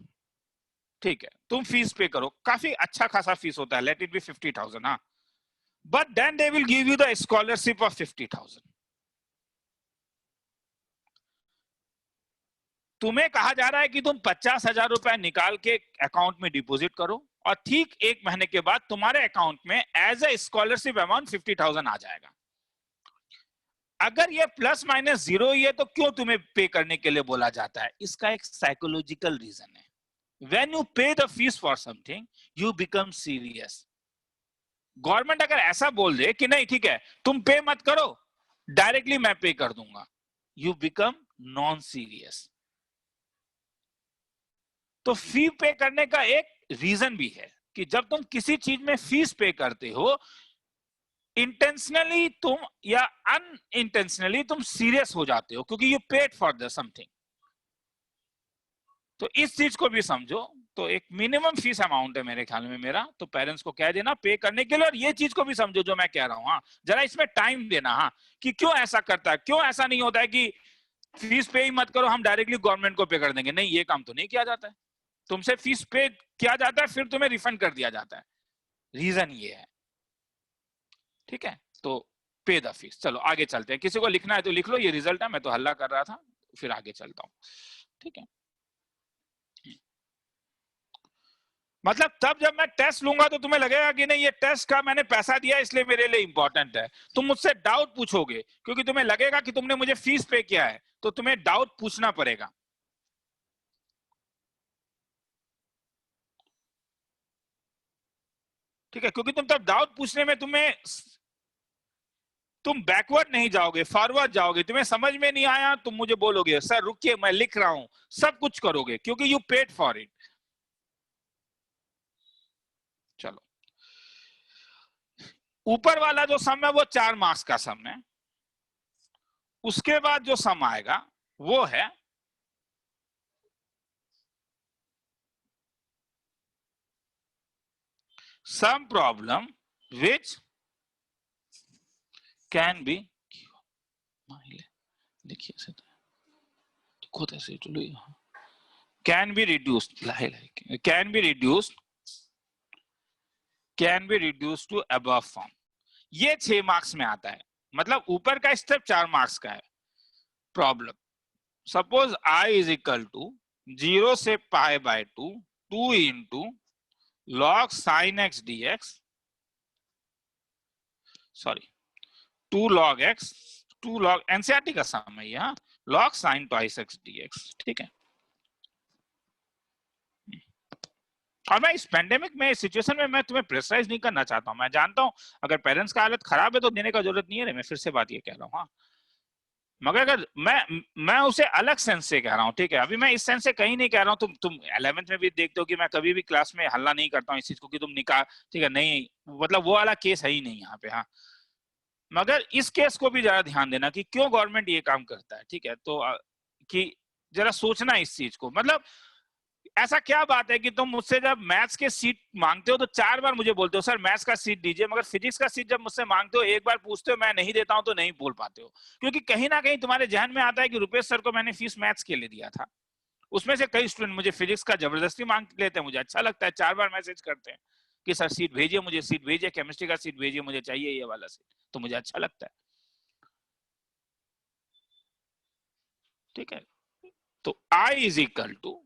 ठीक है, तुम फीस पे करो, काफी अच्छा खासा फीस होता है, लेट इट बी 50,000, हाँ, but then they will give you the scholarship of 50,000। तुम्हें कहा जा रहा है कि तुम 50,000 रुपए निकाल के अकाउंट में डिपॉजिट करो, और ठीक 1 महीने के बाद तुम्हारे अकाउंट में एज ए स्कॉलरशिप अमाउंट 50,000 आ जाएगा। अगर ये प्लस माइनस 0 ही है तो क्यों तुम्हें पे करने के लिए बोला जाता है? इसका एक साइकोलॉजिकल रीजन है। When you pay the fees for something, you become serious. Government अगर ऐसा बोल दे कि नहीं ठीक है तुम पे मत करो, डायरेक्टली मैं पे कर दूंगा, you become नॉन सीरियस। तो फी पे करने का एक रीजन भी है कि जब तुम किसी चीज में फीस पे करते हो, इंटेंशनली तुम या अनइंटेंशनली तुम सीरियस हो जाते हो, क्योंकि you paid for the something. तो इस चीज को भी समझो। तो एक मिनिमम फीस अमाउंट है मेरे ख्याल में मेरा, तो पेरेंट्स को कह देना पे करने के लिए। और ये चीज को भी समझो जो मैं कह रहा हूँ, हाँ जरा इसमें टाइम देना, हाँ कि क्यों ऐसा करता है, क्यों ऐसा नहीं होता है कि फीस पे ही मत करो, हम डायरेक्टली गवर्नमेंट को पे कर देंगे। नहीं, ये काम तो नहीं किया जाता है। तुमसे फीस पे किया जाता है, फिर तुम्हें रिफंड कर दिया जाता है। रीजन ये है, ठीक है। तो पे द फीस। चलो आगे चलते हैं, किसी को लिखना है तो लिख लो, ये रिजल्ट है, मैं तो हल्ला कर रहा था, फिर आगे चलता हूँ, ठीक है। मतलब तब जब मैं टेस्ट लूंगा तो तुम्हें लगेगा कि नहीं, ये टेस्ट का मैंने पैसा दिया इसलिए मेरे लिए इंपॉर्टेंट है। तुम मुझसे डाउट पूछोगे क्योंकि तुम्हें लगेगा कि तुमने मुझे फीस पे किया है, तो तुम्हें डाउट पूछना पड़ेगा। ठीक है, क्योंकि तुम तब डाउट पूछने में तुम बैकवर्ड नहीं जाओगे, फॉरवर्ड जाओगे। तुम्हें समझ में नहीं आया, तुम मुझे बोलोगे सर रुकिए मैं लिख रहा हूं, सब कुछ करोगे क्योंकि यू पेड फॉर इट। चलो, ऊपर वाला जो सम है वो 4 मार्क्स का सम है। उसके बाद जो सम आएगा वो है some problem which can be, देखिए खुद ऐसे can be reduced, can be reduced to above form. ये 6 मार्क्स में आता है। मतलब ऊपर का स्टेप 4 मार्क्स का है। Problem, suppose i is equal to 0 से pi by 2 into log sin x dx, sorry 2 log x, 2 log NCERT का सम है यहाँ, log sin twice x dx, ठीक है। और मैं इस पेंडेमिक में, इस सिचुएशन में मैं तुम्हें प्रेशराइज नहीं करना चाहता हूं। मैं जानता हूं अगर पेरेंट्स का हालत खराब है तो देने का जरूरत नहीं है। मैं फिर से बात ये कह रहा हूँ, हाँ मगर अगर मैं उसे अलग सेंस से कह रहा हूँ, ठीक है। अभी मैं इस सेंस से कहीं नहीं कह रहा हूँ। तुम 11th में भी देखते हो कि मैं कभी भी क्लास में हल्ला नहीं करता हूँ इस चीज को कि तुम निकाल, ठीक है, नहीं मतलब वो वाला केस है ही नहीं यहाँ पे, हाँ। मगर इस केस को भी जरा ध्यान देना कि क्यों गवर्नमेंट ये काम करता है, ठीक है। तो कि जरा सोचना इस चीज को। मतलब ऐसा क्या बात है कि तुम मुझसे जब मैथ्स के सीट मांगते हो तो 4 बार मुझे बोलते हो सर मैथ्स का सीट दीजिए, मगर फिजिक्स का सीट जब मुझसे मांगते हो एक बार पूछते हो मैं नहीं देता हूं तो नहीं बोल पाते हो। क्योंकि कहीं ना कहीं तुम्हारे जहन में आता है कि रुपेश सर को मैंने फीस मैथ्स के लिए दिया था। उसमें से कई स्टूडेंट मुझे फिजिक्स का जबरदस्ती मांग लेते हैं, मुझे अच्छा लगता है, 4 बार मैसेज करते हैं कि सर सीट भेजिए, मुझे सीट भेजिए, केमिस्ट्री का सीट भेजिए, मुझे चाहिए ये वाला सीट, तो मुझे अच्छा लगता है, ठीक है। तो I is equal to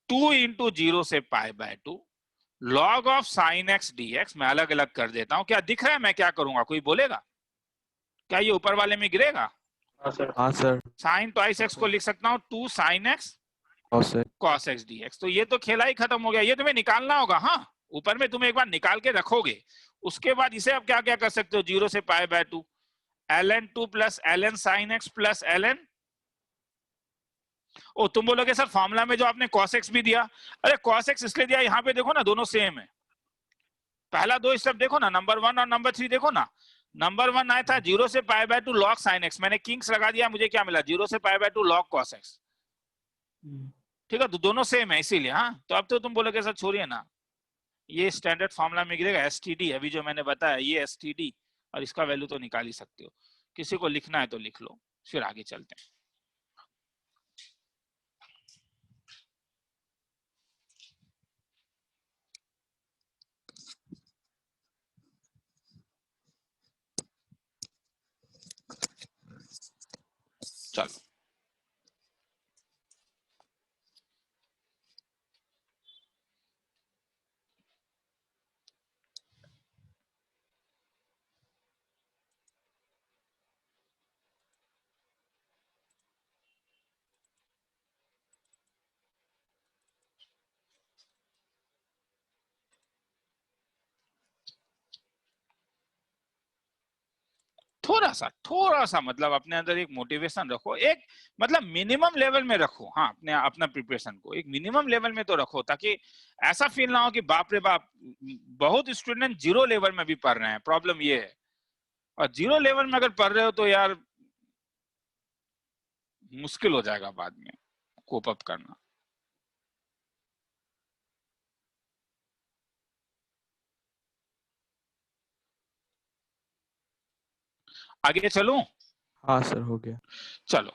2 into 0 से pi by 2 log of sine x dx। मैं अलग अलग कर देता हूं, क्या दिख रहा है मैं क्या करूंगा, कोई बोलेगा? क्या ये ऊपर वाले में गिरेगा? हाँ सर। साइन ट्वाइस एक्स को लिख सकता हूं 2 sine x cos x dx। तो ये तो खेला ही खत्म हो गया, ये तुम्हें निकालना होगा, हाँ ऊपर में तुम एक बार निकाल के रखोगे। उसके बाद इसे अब क्या क्या कर सकते हो, 0 से pi by 2 ln 2 plus ln sign x plus ln, ओ तुम बोलोगे सर फॉर्मूला में जो आपने cos x भी दिया, अरे cos x इसलिए दिया, यहाँ पे देखो ना दोनों सेम है। पहला 2 स्टेप देखो ना, नंबर 1 और नंबर 3 देखो ना। नंबर 1 आया था 0 से pi by 2 log sin x, मैंने किंग्स लगा दिया, मुझे क्या मिला 0 से pi by 2 log cos x, ठीक है। तो दोनों सेम है इसीलिए, हाँ। तो अब तो तुम बोलोगे सर छोड़िए ना, ये स्टैंडर्ड फॉर्मूला में गिरेगा, एसटीडी अभी जो मैंने बताया ये एसटीडी, और इसका वैल्यू तो निकाल ही सकते हो। किसी को लिखना है तो लिख लो, फिर आगे चलते हैं। चलो थोड़ा सा मतलब अपने अंदर एक मोटिवेशन रखो, एक मतलब मिनिमम लेवल में रखो। हाँ, अपने अपना प्रिपरेशन को एक मिनिमम लेवल में तो रखो, ताकि ऐसा फील ना हो कि बाप रे बाप, बहुत स्टूडेंट जीरो लेवल में भी पढ़ रहे हैं। प्रॉब्लम ये है, और जीरो लेवल में अगर पढ़ रहे हो तो यार मुश्किल हो जाएगा बाद में कोप अप करना। आगे चलूं? हाँ सर, हो गया। चलो,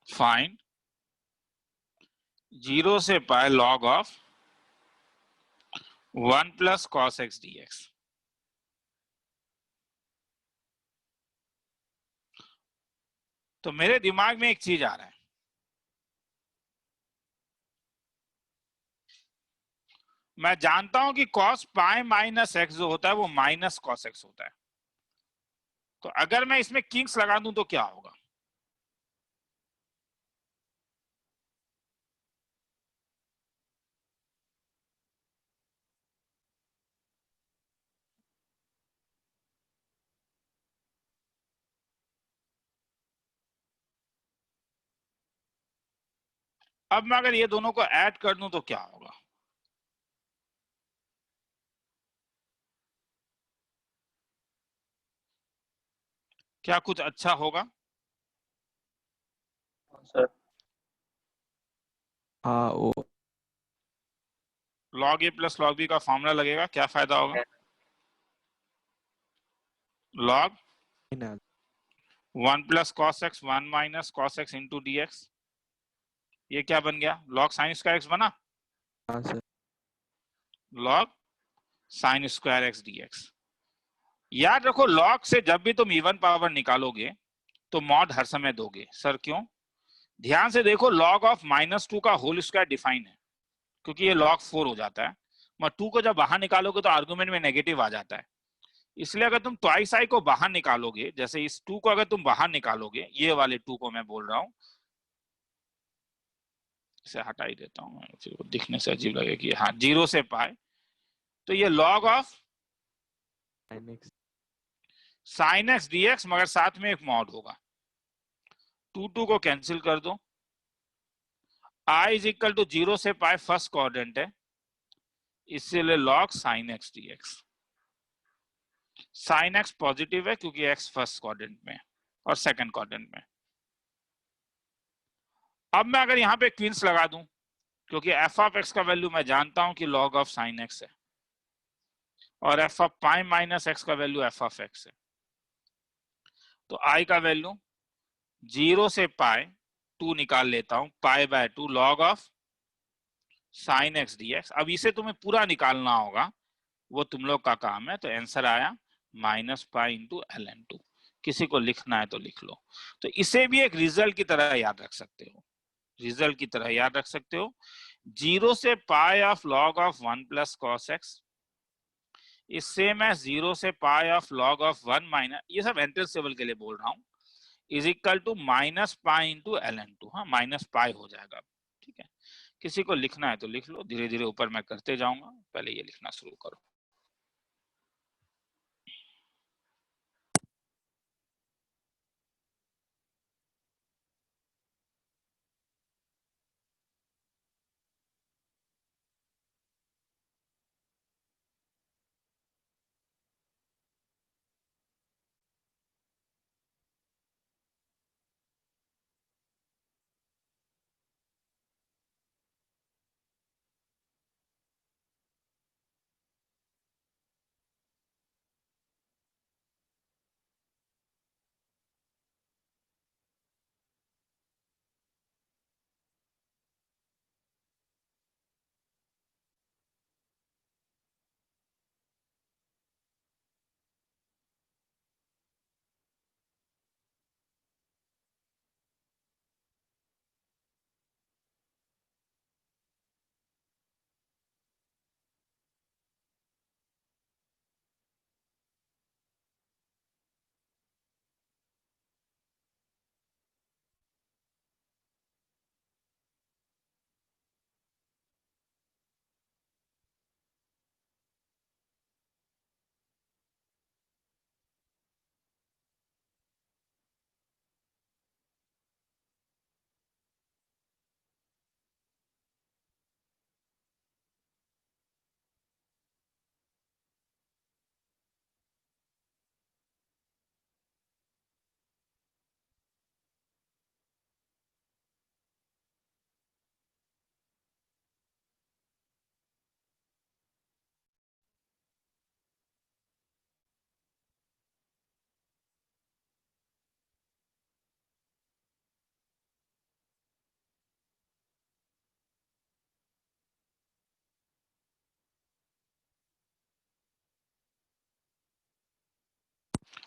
फाइंड 0 से पाई log of 1 plus cos x dx। तो मेरे दिमाग में एक चीज आ रहा है, मैं जानता हूं कि cos पाई माइनस एक्स जो होता है वो माइनस cos x होता है। तो अगर मैं इसमें किंग्स लगा दूं तो क्या होगा? अब मैं अगर ये दोनों को ऐड कर दूं तो क्या होगा? क्या कुछ अच्छा होगा? सर हाँ, वो log a plus log b का फॉर्मूला लगेगा, क्या फायदा होगा? log 1 plus cos x 1 minus cos x into dx। ये क्या बन गया? log साइन स्क्वायर x बना, हाँ sir. log sine square x dx। याद रखो, log से जब भी तुम इवन पावर निकालोगे तो मॉड हर समय दोगे। सर क्यों? ध्यान से देखो, log ऑफ -2 का होल स्क्वायर डिफाइन है, क्योंकि ये log 4 हो जाता है। मगर 2 को जब बाहर निकालोगे तो आर्गुमेंट में नेगेटिव आ जाता है। इसलिए अगर तुम ट्वाइस आई को बाहर निकालोगे, जैसे इस 2 को अगर तुम बाहर निकालोगे, ये वाले 2 को मैं बोल रहा हूं, इसे हटा ही देता हूं मैं, फिर वो दिखने से अजीब लगे कि हाँ 0 से पाए, तो ये log of sine x dx, मगर साथ में एक मॉड होगा। 2 को कैंसिल कर दो। i इज इक्वल टू 0 से पाए फर्स्ट क्वाड्रेंट है, इसीलिए log sine x dx। Sine x positive है क्योंकि x फर्स्ट क्वाड्रेंट में और सेकंड क्वाड्रेंट में। अब मैं अगर यहां पे क्वींस लगा दूं, क्योंकि एफ ऑफ एक्स का वैल्यू मैं जानता हूं कि log ऑफ साइन एक्स है, और F of pi minus x का वैल्यू एफ ऑफ एक्स है। तो i का वैल्यू 0 से पाई 2 निकाल लेता हूं, पाई by 2 log of sine x dx। अब इसे तुम्हें पूरा निकालना होगा, वो तुम लोग का काम है। तो आंसर आया minus pi into l n two. किसी को लिखना है तो लिख लो। तो इसे भी एक रिजल्ट की तरह याद रख सकते हो, रिजल्ट की तरह याद रख सकते हो। 0 से pi of log of 1 plus cos x is same as 0 से pi of log of 1 minus, ये सब एंट्रेंस लेवल के लिए बोल रहा हूं, is equal to minus pi into l n two. हाँ, माइनस पाई हो जाएगा। ठीक है, किसी को लिखना है तो लिख लो, धीरे धीरे ऊपर मैं करते जाऊंगा, पहले ये लिखना शुरू करो।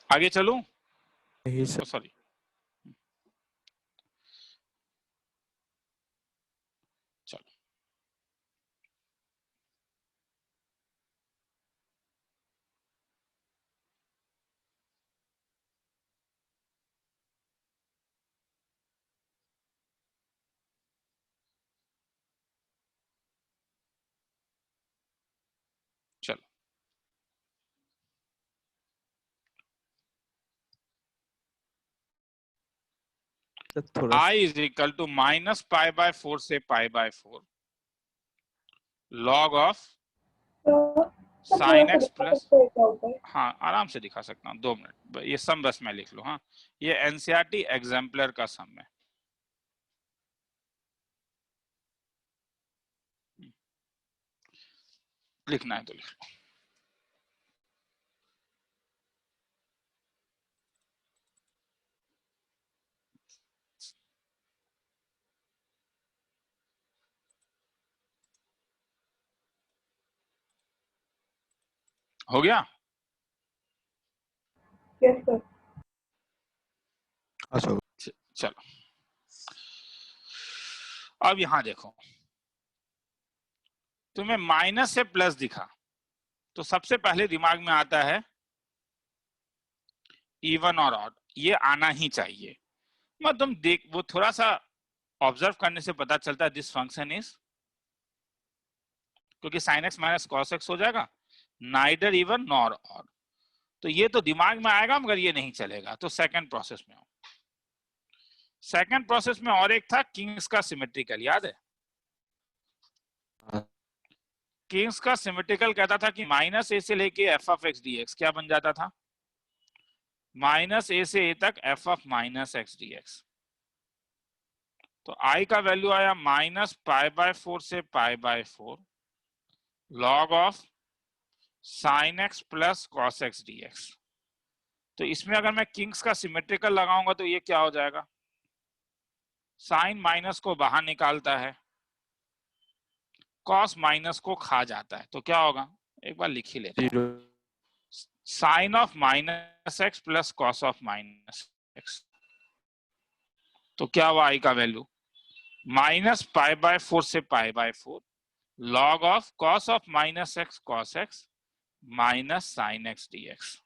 आगे चलूं? नहीं सर। सॉरी, चलो चलो सर थोड़ा I is equal to minus pi by 4 से pi by 4 log of sine x plus, हाँ आराम से दिखा सकता हूँ, 2 मिनट, ये सम बस मैं लिख लूँ। हाँ, ये एनसीईआरटी एग्जाम्पलर का सम है। लिखना है तो लिख लो। हो गया? Yes sir. हाँ सर। चलो अब यहां देखो, तुम्हें माइनस से प्लस दिखा तो सबसे पहले दिमाग में आता है इवन और ऑड, ये आना ही चाहिए। मतलब तुम देख, वो थोड़ा सा ऑब्जर्व करने से पता चलता है दिस फंक्शन इज, क्योंकि sign x minus cos x हो जाएगा, नाइदर इवन नॉर ऑड। तो ये तो दिमाग में आएगा मगर ये नहीं चलेगा। तो सेकंड प्रोसेस में हो। सेकंड प्रोसेस में और एक था किंग्स का सिमेट्रिकल, याद है? हाँ। किंग्स का सिमेट्रिकल कहता था कि माइनस ए से लेके F of X D x क्या बन जाता था? माइनस ए से ए तक F of minus x D x. तो आई का वैल्यू आया माइनस पाई बाय 4 से pi by 4 log of sine x plus cos x D x. तो इसमें अगर मैं किंग्स का सिमेट्रिकल लगाऊंगा तो ये क्या हो जाएगा? साइन माइनस को बाहर निकालता है, कॉस माइनस को खा जाता है, तो क्या होगा? एक बार लिख ही लेते हैं। 0 sine of minus x plus cos of minus x. तो क्या हुआ आई का वैल्यू? माइनस पाई बाय 4 से pi by 4 log of cos of minus x cos x minus sine x D x.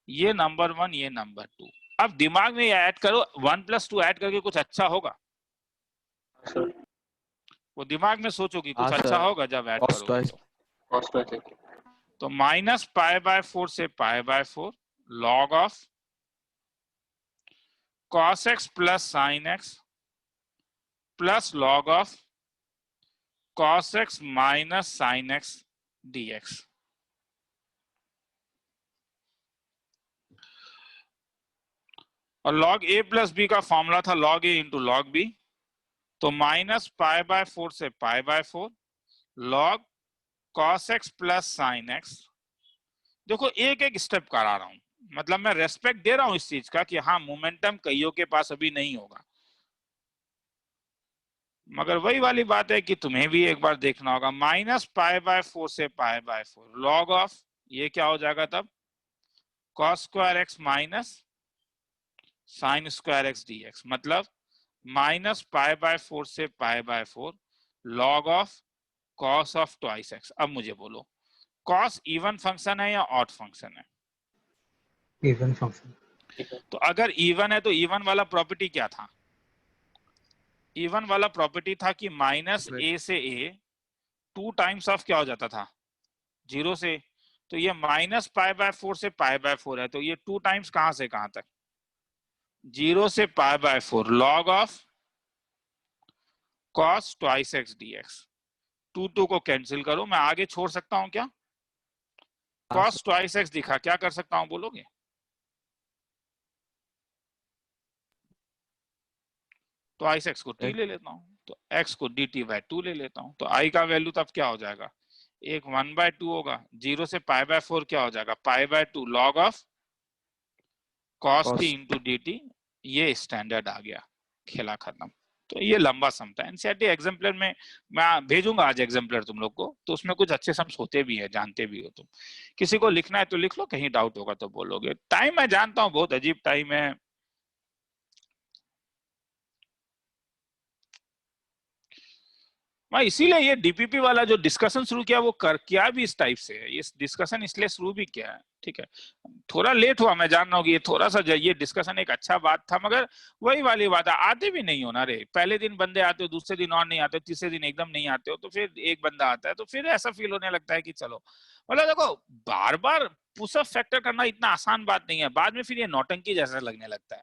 ये नंबर 1, ये नंबर 2। अब दिमाग में ये ऐड करो, 1 + 2 ऐड करके कुछ अच्छा होगा? वो दिमाग में सोचोगी कुछ हाँ, अच्छा सर। होगा जब ऐड cos करोगे twice तो माइनस पाई बाय 4 से pi by 4 log of cos x plus sine x plus log of cos x minus sine x dx। और log a प्लस b का फॉर्मूला था log a into log b। तो minus pi by 4 से pi by 4 log cos x plus sine x। देखो एक एक step करा रहा हूं, मतलब मैं रेस्पेक्ट दे रहा हूं इस चीज का कि हाँ मोमेंटम कईयों के पास अभी नहीं होगा, मगर वही वाली बात है कि तुम्हें भी एक बार देखना होगा। माइनस पाई बाय 4 से पाई बाय 4 लॉग ऑफ, ये क्या हो जाएगा तब? cos square x minus sign square x dx। मतलब माइनस पाई बाय 4 से pi by 4 log of cos of twice x। अब मुझे बोलो cos इवन फंक्शन है या ऑड फंक्शन है? Even function. तो अगर इवन है तो इवन वाला प्रॉपर्टी क्या था? इवन वाला प्रॉपर्टी था कि माइनस ए से ए 2 टाइम्स ऑफ क्या हो जाता था? 0 से। तो ये माइनस पाई बाय 4 से पाई बाय 4 है, तो ये 2 टाइम्स कहां से कहां तक? 0 से pi by 4 log of cos twice x dx। 2 को कैंसिल करो, मैं आगे छोड़ सकता हूं क्या? cos ट्वाइस एक्स दिखा, क्या कर सकता हूं बोलोगे? ट्वाइस एक्स को t ले लेता हूं, तो x को dt/2 ले लेता हूं। तो i का वैल्यू तब क्या हो जाएगा? एक 1/2 होगा। 0 से पाई बाय 4 क्या हो जाएगा? Pi log of cos t into dt। ये स्टैंडर्ड आ गया, खेला खत्म। तो ये लंबा सम था। एनसीईआरटी एग्जाम्पलर में मैं भेजूंगा आज एग्जाम्पलर तुम लोग को, तो उसमें कुछ अच्छे सम्स होते भी है, जानते भी हो तुम। किसी को लिखना है तो लिख लो, कहीं डाउट होगा तो बोलोगे। टाइम मैं जानता हूँ बहुत अजीब टाइम है, मैं इसीलिए ये डीपीपी वाला जो डिस्कशन शुरू किया वो कर किया भी इस टाइप से है। ये डिस्कशन इसलिए शुरू भी किया है, ठीक है। थोड़ा लेट हुआ, मैं जान रहा हूँ कि ये थोड़ा सा ये डिस्कशन एक अच्छा बात था, मगर वही वाली बात है, आते भी नहीं हो ना रे। पहले दिन बंदे आते हो, दूसरे दिन और नहीं आते हो, तीसरे दिन एकदम नहीं आते हो, तो फिर एक बंदा आता है तो फिर ऐसा फील होने लगता है कि चलो, मतलब देखो बार बार पुशअप फैक्टर करना इतना आसान बात नहीं है, बाद में फिर ये नौटंकी जैसा लगने लगता है।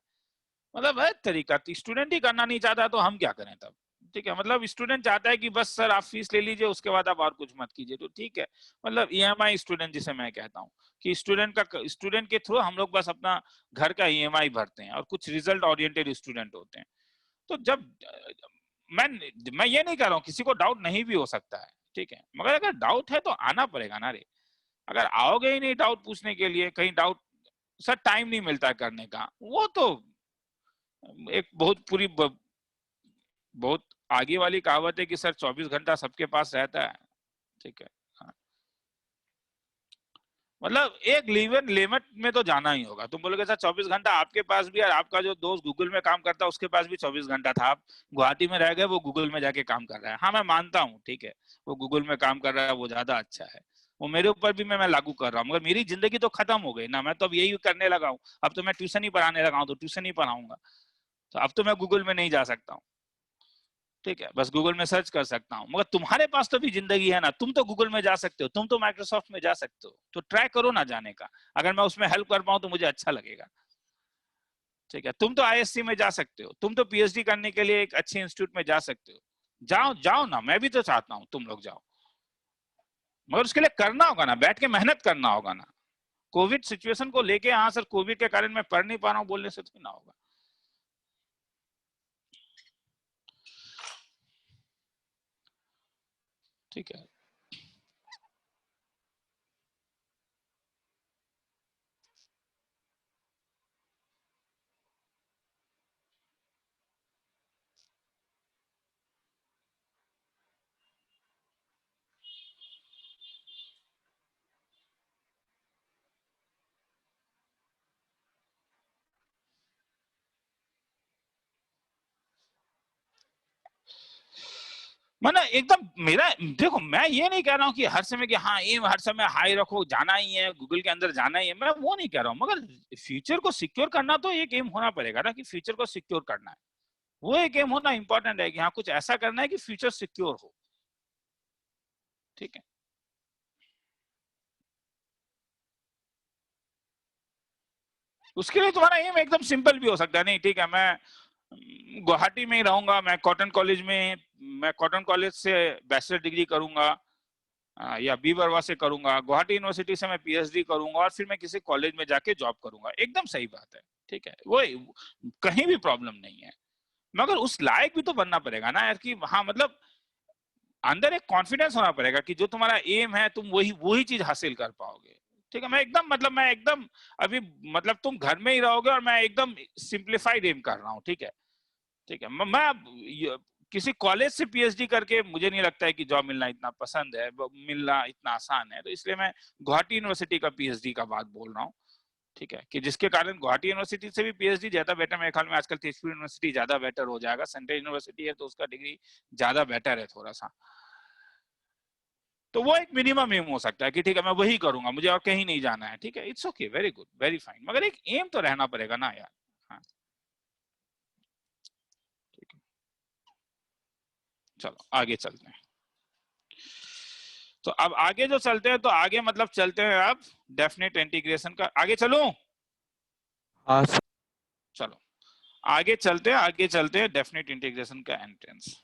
मतलब है तरीका, स्टूडेंट ही करना नहीं चाहता तो हम क्या करें तब, ठीक है। मतलब स्टूडेंट चाहता है कि बस सर आप फीस ले लीजिए, उसके बाद आप और कुछ मत कीजिए, तो ठीक है। मतलब ईएमआई स्टूडेंट जिसे मैं कहता हूँ कि स्टूडेंट के थ्रू हम लोग बस अपना घर का ईएमआई भरते हैं, और कुछ रिजल्ट ओरिएंटेड स्टूडेंट होते हैं। तो जब मैं ये नहीं कह रहा हूँ किसी को डाउट नहीं भी हो सकता है, ठीक है, मगर अगर डाउट है तो आना पड़ेगा ना रे। अगर आओगे ही नहीं डाउट पूछने के लिए, कहीं डाउट सर टाइम नहीं मिलता है करने का, वो तो एक बहुत आगे वाली कहावत है कि सर 24 घंटा सबके पास रहता है, ठीक है। हाँ। मतलब एक लिमिट में तो जाना ही होगा। तुम बोलोगे सर 24 घंटा आपके पास भी, और आपका जो दोस्त गूगल में काम करता है उसके पास भी 24 घंटा था, आप गुवाहाटी में रह गए, वो गूगल में जाके काम कर रहा है। हाँ मैं मानता हूँ, ठीक है, वो गूगल में काम कर रहा है, वो ज्यादा अच्छा है, वो मेरे ऊपर भी मैं लागू कर रहा हूँ, मगर मेरी जिंदगी तो खत्म हो गई ना। मैं तो अब यही करने लगा हूँ, अब तो मैं ट्यूशन ही पढ़ाने लगा हूँ, तो ट्यूशन ही पढ़ाऊंगा, तो अब तो मैं गूगल में नहीं जा सकता हूँ, ठीक है, बस गूगल में सर्च कर सकता हूं। मगर तुम्हारे पास तो भी जिंदगी है ना, तुम तो गूगल में जा सकते हो, तुम तो माइक्रोसॉफ्ट में जा सकते हो, तो ट्राई करो ना जाने का। अगर मैं उसमें हेल्प कर पाऊं तो मुझे अच्छा लगेगा, ठीक है। तुम तो आईएससी में जा सकते हो, तुम तो पीएचडी करने के लिए एक अच्छे इंस्टीट्यूट में जा सकते हो, जाओ जाओ ना, मैं भी तो चाहता हूं तुम लोग जाओ, मगर उसके लिए करना होगा ना, बैठ के मेहनत करना होगा ना। कोविड सिचुएशन को लेके, हाँ सर कोविड के कारण मैं पढ़ नहीं पा रहा हूँ बोलने से तो ना होगा, ठीक है। मैंने एकदम मेरा, देखो मैं ये नहीं कह रहा हूँ कि हर समय कि हाँ एम हर समय हाई रखो, जाना ही है गूगल के अंदर, जाना ही है, मैं वो नहीं कह रहा हूँ, मगर फ्यूचर को सिक्योर करना तो एक एम होना पड़ेगा ना, कि फ्यूचर को सिक्योर करना है, वो एक एम होना इंपॉर्टेंट है कि हाँ कुछ ऐसा करना है कि फ्यूचर सिक्योर हो, ठीक है। उसके लिए तुम्हारा एम एकदम सिंपल भी हो सकता है, नहीं ठीक है मैं गुवाहाटी में ही रहूंगा, मैं कॉटन कॉलेज में, मैं कॉटन कॉलेज से बैचलर डिग्री करूंगा, या बी बरवा से करूंगा, गुवाहाटी यूनिवर्सिटी से मैं पीएचडी करूंगा, और फिर मैं किसी कॉलेज में जाके जॉब करूंगा, एकदम सही बात है, ठीक है, वो कहीं भी प्रॉब्लम नहीं है। मगर उस लायक भी तो बनना पड़ेगा ना यार, कि हाँ मतलब अंदर एक कॉन्फिडेंस होना पड़ेगा कि जो तुम्हारा एम है तुम वही वही चीज हासिल कर पाओगे, ठीक है। मैं एकदम अभी मतलब तुम घर में ही रहोगे और मैं एकदम सिंप्लीफाइड एम कर रहा हूँ, ठीक है, ठीक है। मैं किसी कॉलेज से पीएचडी करके मुझे नहीं लगता है कि जॉब मिलना इतना पसंद है, मिलना इतना आसान है, तो इसलिए मैं गुवाहाटी यूनिवर्सिटी का पीएचडी का बात बोल रहा हूँ, ठीक है, कि जिसके कारण गुवाहाटी यूनिवर्सिटी से भी पीएचडी ज्यादा बेटर, मेरे ख्याल में आजकल तेजपुर यूनिवर्सिटी ज्यादा बेटर हो जाएगा, सेंट्रल यूनिवर्सिटी है तो उसका डिग्री ज्यादा बेटर है थोड़ा सा, तो वो एक मिनिमम एम हो सकता है कि ठीक है मैं वही करूंगा, मुझे और कहीं नहीं जाना है, ठीक है, it's okay, very good, very fine, मगर एक एम तो रहना पड़ेगा ना यार। हाँ ठीक है, चलो आगे चलते हैं। तो अब आगे जो चलते हैं, तो आगे मतलब चलते हैं अब डेफिनेट इंटीग्रेशन का, आगे चलूं? हाँ सर। चलो आगे चलते हैं डेफिनेट इंटीग्रेशन का एंट्रेंस।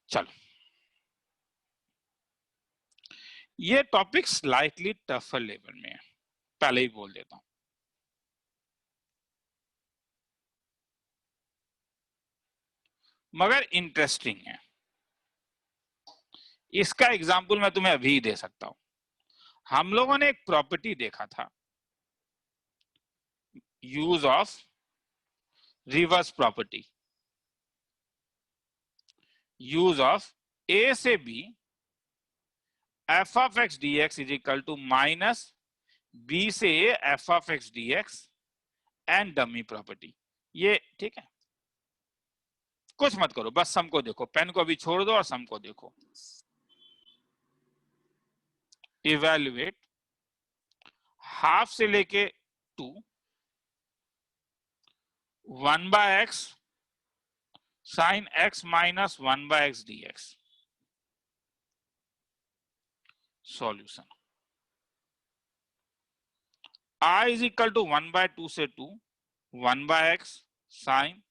चलो ये टॉपिक स्लाइटली टफर लेवल में है, पहले ही बोल देता हूं। मगर इंटरेस्टिंग है। इसका एग्जाम्पल मैं तुम्हें अभी दे सकता हूं। हम लोगों ने एक प्रॉपर्टी देखा था, use of reverse property. Use of A से B F of X D X is equal to minus B से A F of X D X and dummy property. ये ठीक है, कुछ मत करो, बस सम को देखो, पेन को अभी छोड़ दो और सम को देखो। इवेल्युएट हाफ से लेके 2 1 by x sine x minus 1 by x D x. Solution I is equal to 1 by 2 से 2 1 by x sine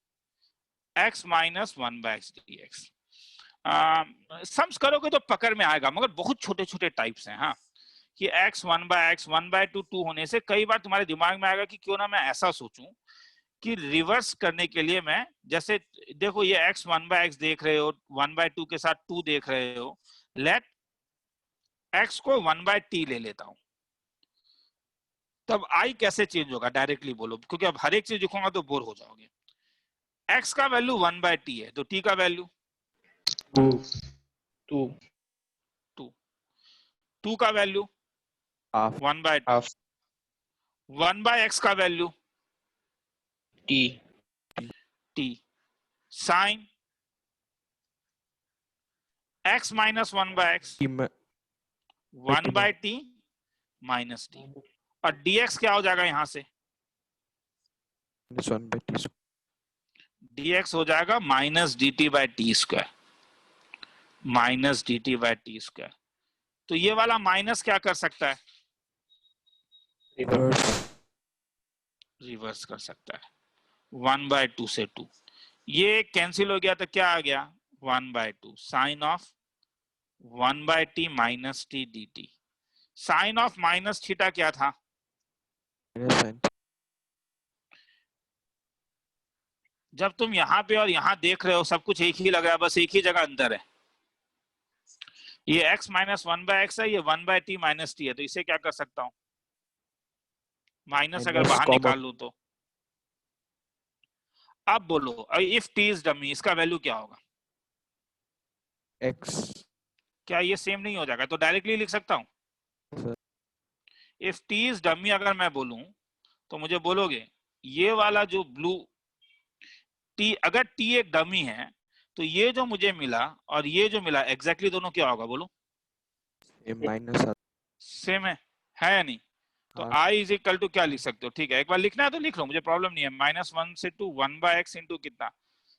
x minus 1 by x D x. Sums करोगे तो पकड़ में आएगा, मगर बहुत छोटे छोटे टाइप्स हैं। हाँ, कि x 1 बाय एक्स 1 बाय 2 2 होने से कई बार तुम्हारे दिमाग में आएगा कि क्यों ना मैं ऐसा सोचूं कि रिवर्स करने के लिए मैं, जैसे देखो ये x 1 बाय एक्स देख रहे हो, 1 बाय 2 के साथ 2 देख रहे हो, लेट x को 1 बाय t ले लेता हूं, तब i कैसे चेंज होगा डायरेक्टली बोलो, क्योंकि अब हर एक चीज लिखूंगा तो बोर हो जाओगे। x का वैल्यू 1 बाय t है, तो t का वैल्यू 2 2 का value half 1 by 2, 1 by x का value t sine x minus 1 by x 1 by t minus t, और dx क्या हो जाएगा यहां से, dx हो जाएगा minus D T by T square, minus D T by T square. तो ये वाला माइनस क्या कर सकता है, रिवर्स कर सकता है 1 बाय 2 से 2, ये कैंसिल हो गया तो क्या आ गया 1 by 2 sine of 1 by t minus t d t. Sine of minus theta क्या था, जब तुम यहाँ पे और यहाँ देख रहे हो सब कुछ एक ही लग रहा है, बस एक ही जगह अंदर है। ये x माइनस 1 बाय एक्स है, ये 1 बाय टी माइनस टी है, तो इसे क्या कर सकता हूं, माइनस अगर बाहर निकाल लूं तो। अब बोलो इफ टी इज डमी, इसका वैल्यू क्या होगा, x। क्या ये सेम नहीं हो जाएगा, तो डायरेक्टली लिख सकता हूं। इफ टी इज डमी अगर मैं बोलूं तो मुझे बोलोगे ये वाला जो ब्लू टी, अगर टी एक डमी है तो ये जो मुझे मिला और ये जो मिला एग्जैक्टली दोनों क्या होगा बोलो, माइनस सेम है या नहीं। तो हाँ। i इज इक्वल टू क्या लिख सकते हो, ठीक है एक बार लिखना है तो लिख लो, मुझे प्रॉब्लम नहीं है। माइनस 1 से 2 1 बाय एक्स इंटू कितना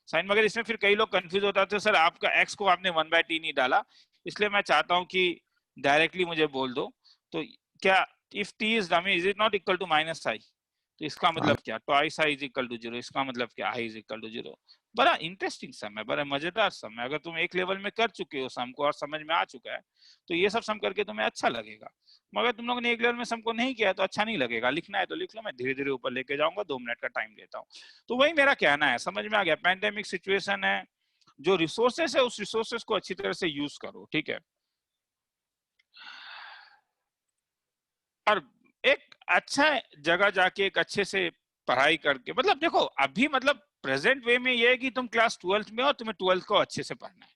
साइन, मगर इसमें फिर कई लोग कंफ्यूज होता है, सर आपका x को आपने 1 बाय टी नहीं डाला, इसलिए मैं चाहता हूं कि डायरेक्टली मुझे बोल दो। तो क्या if t is dummy is it not equal to minus I, तो इसका मतलब क्या, twice i is equal to 0, इसका मतलब क्या i इज इक्वल टू 0। बड़ा इंटरेस्टिंग सम है, बड़ा मजेदार सम है, अगर तुम एक लेवल में कर चुके हो सम को और समझ में आ चुका है तो ये सब सम करके तुम्हें अच्छा लगेगा। मगर तुम लोगों ने एक लेवल में सम को नहीं किया तो अच्छा नहीं लगेगा। लिखना है तो लिख लो, मैं धीरे धीरे ऊपर लेके जाऊंगा, 2 मिनट का टाइम देता हूँ। तो वही मेरा कहना है, समझ में आ गया, पैंडेमिक सिचुएशन है, जो रिसोर्सेस है उस रिसोर्सेस को अच्छी तरह से यूज करो, ठीक है। और एक अच्छा जगह जाके एक अच्छे से पढ़ाई करके, मतलब देखो अभी मतलब प्रेजेंट वे में ये है कि तुम क्लास 12th में हो, तुम्हें 12th को अच्छे से पढ़ना है।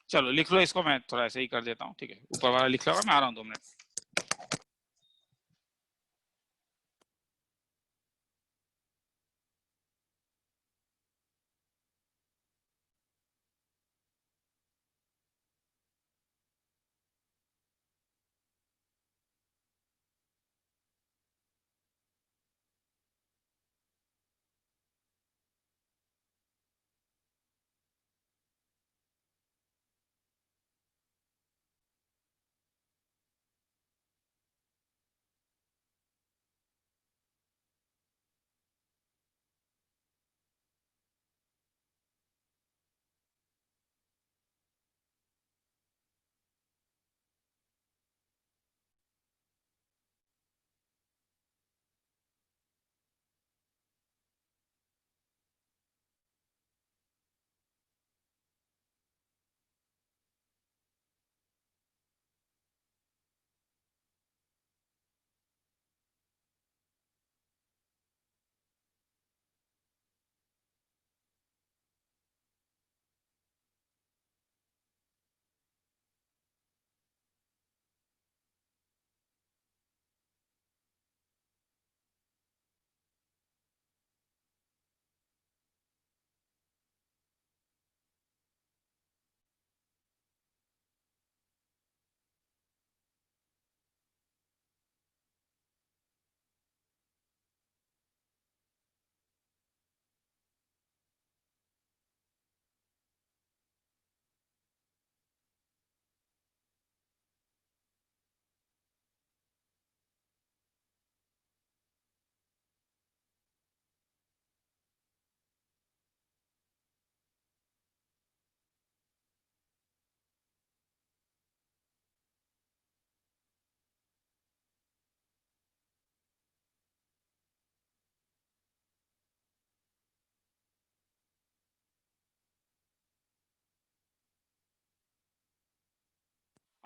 चलो लिख लो इसको, मैं थोड़ा ऐसे ही कर देता हूँ, ठीक है ऊपर वाला लिख लो, मैं आ रहा हूँ 2 मिनट।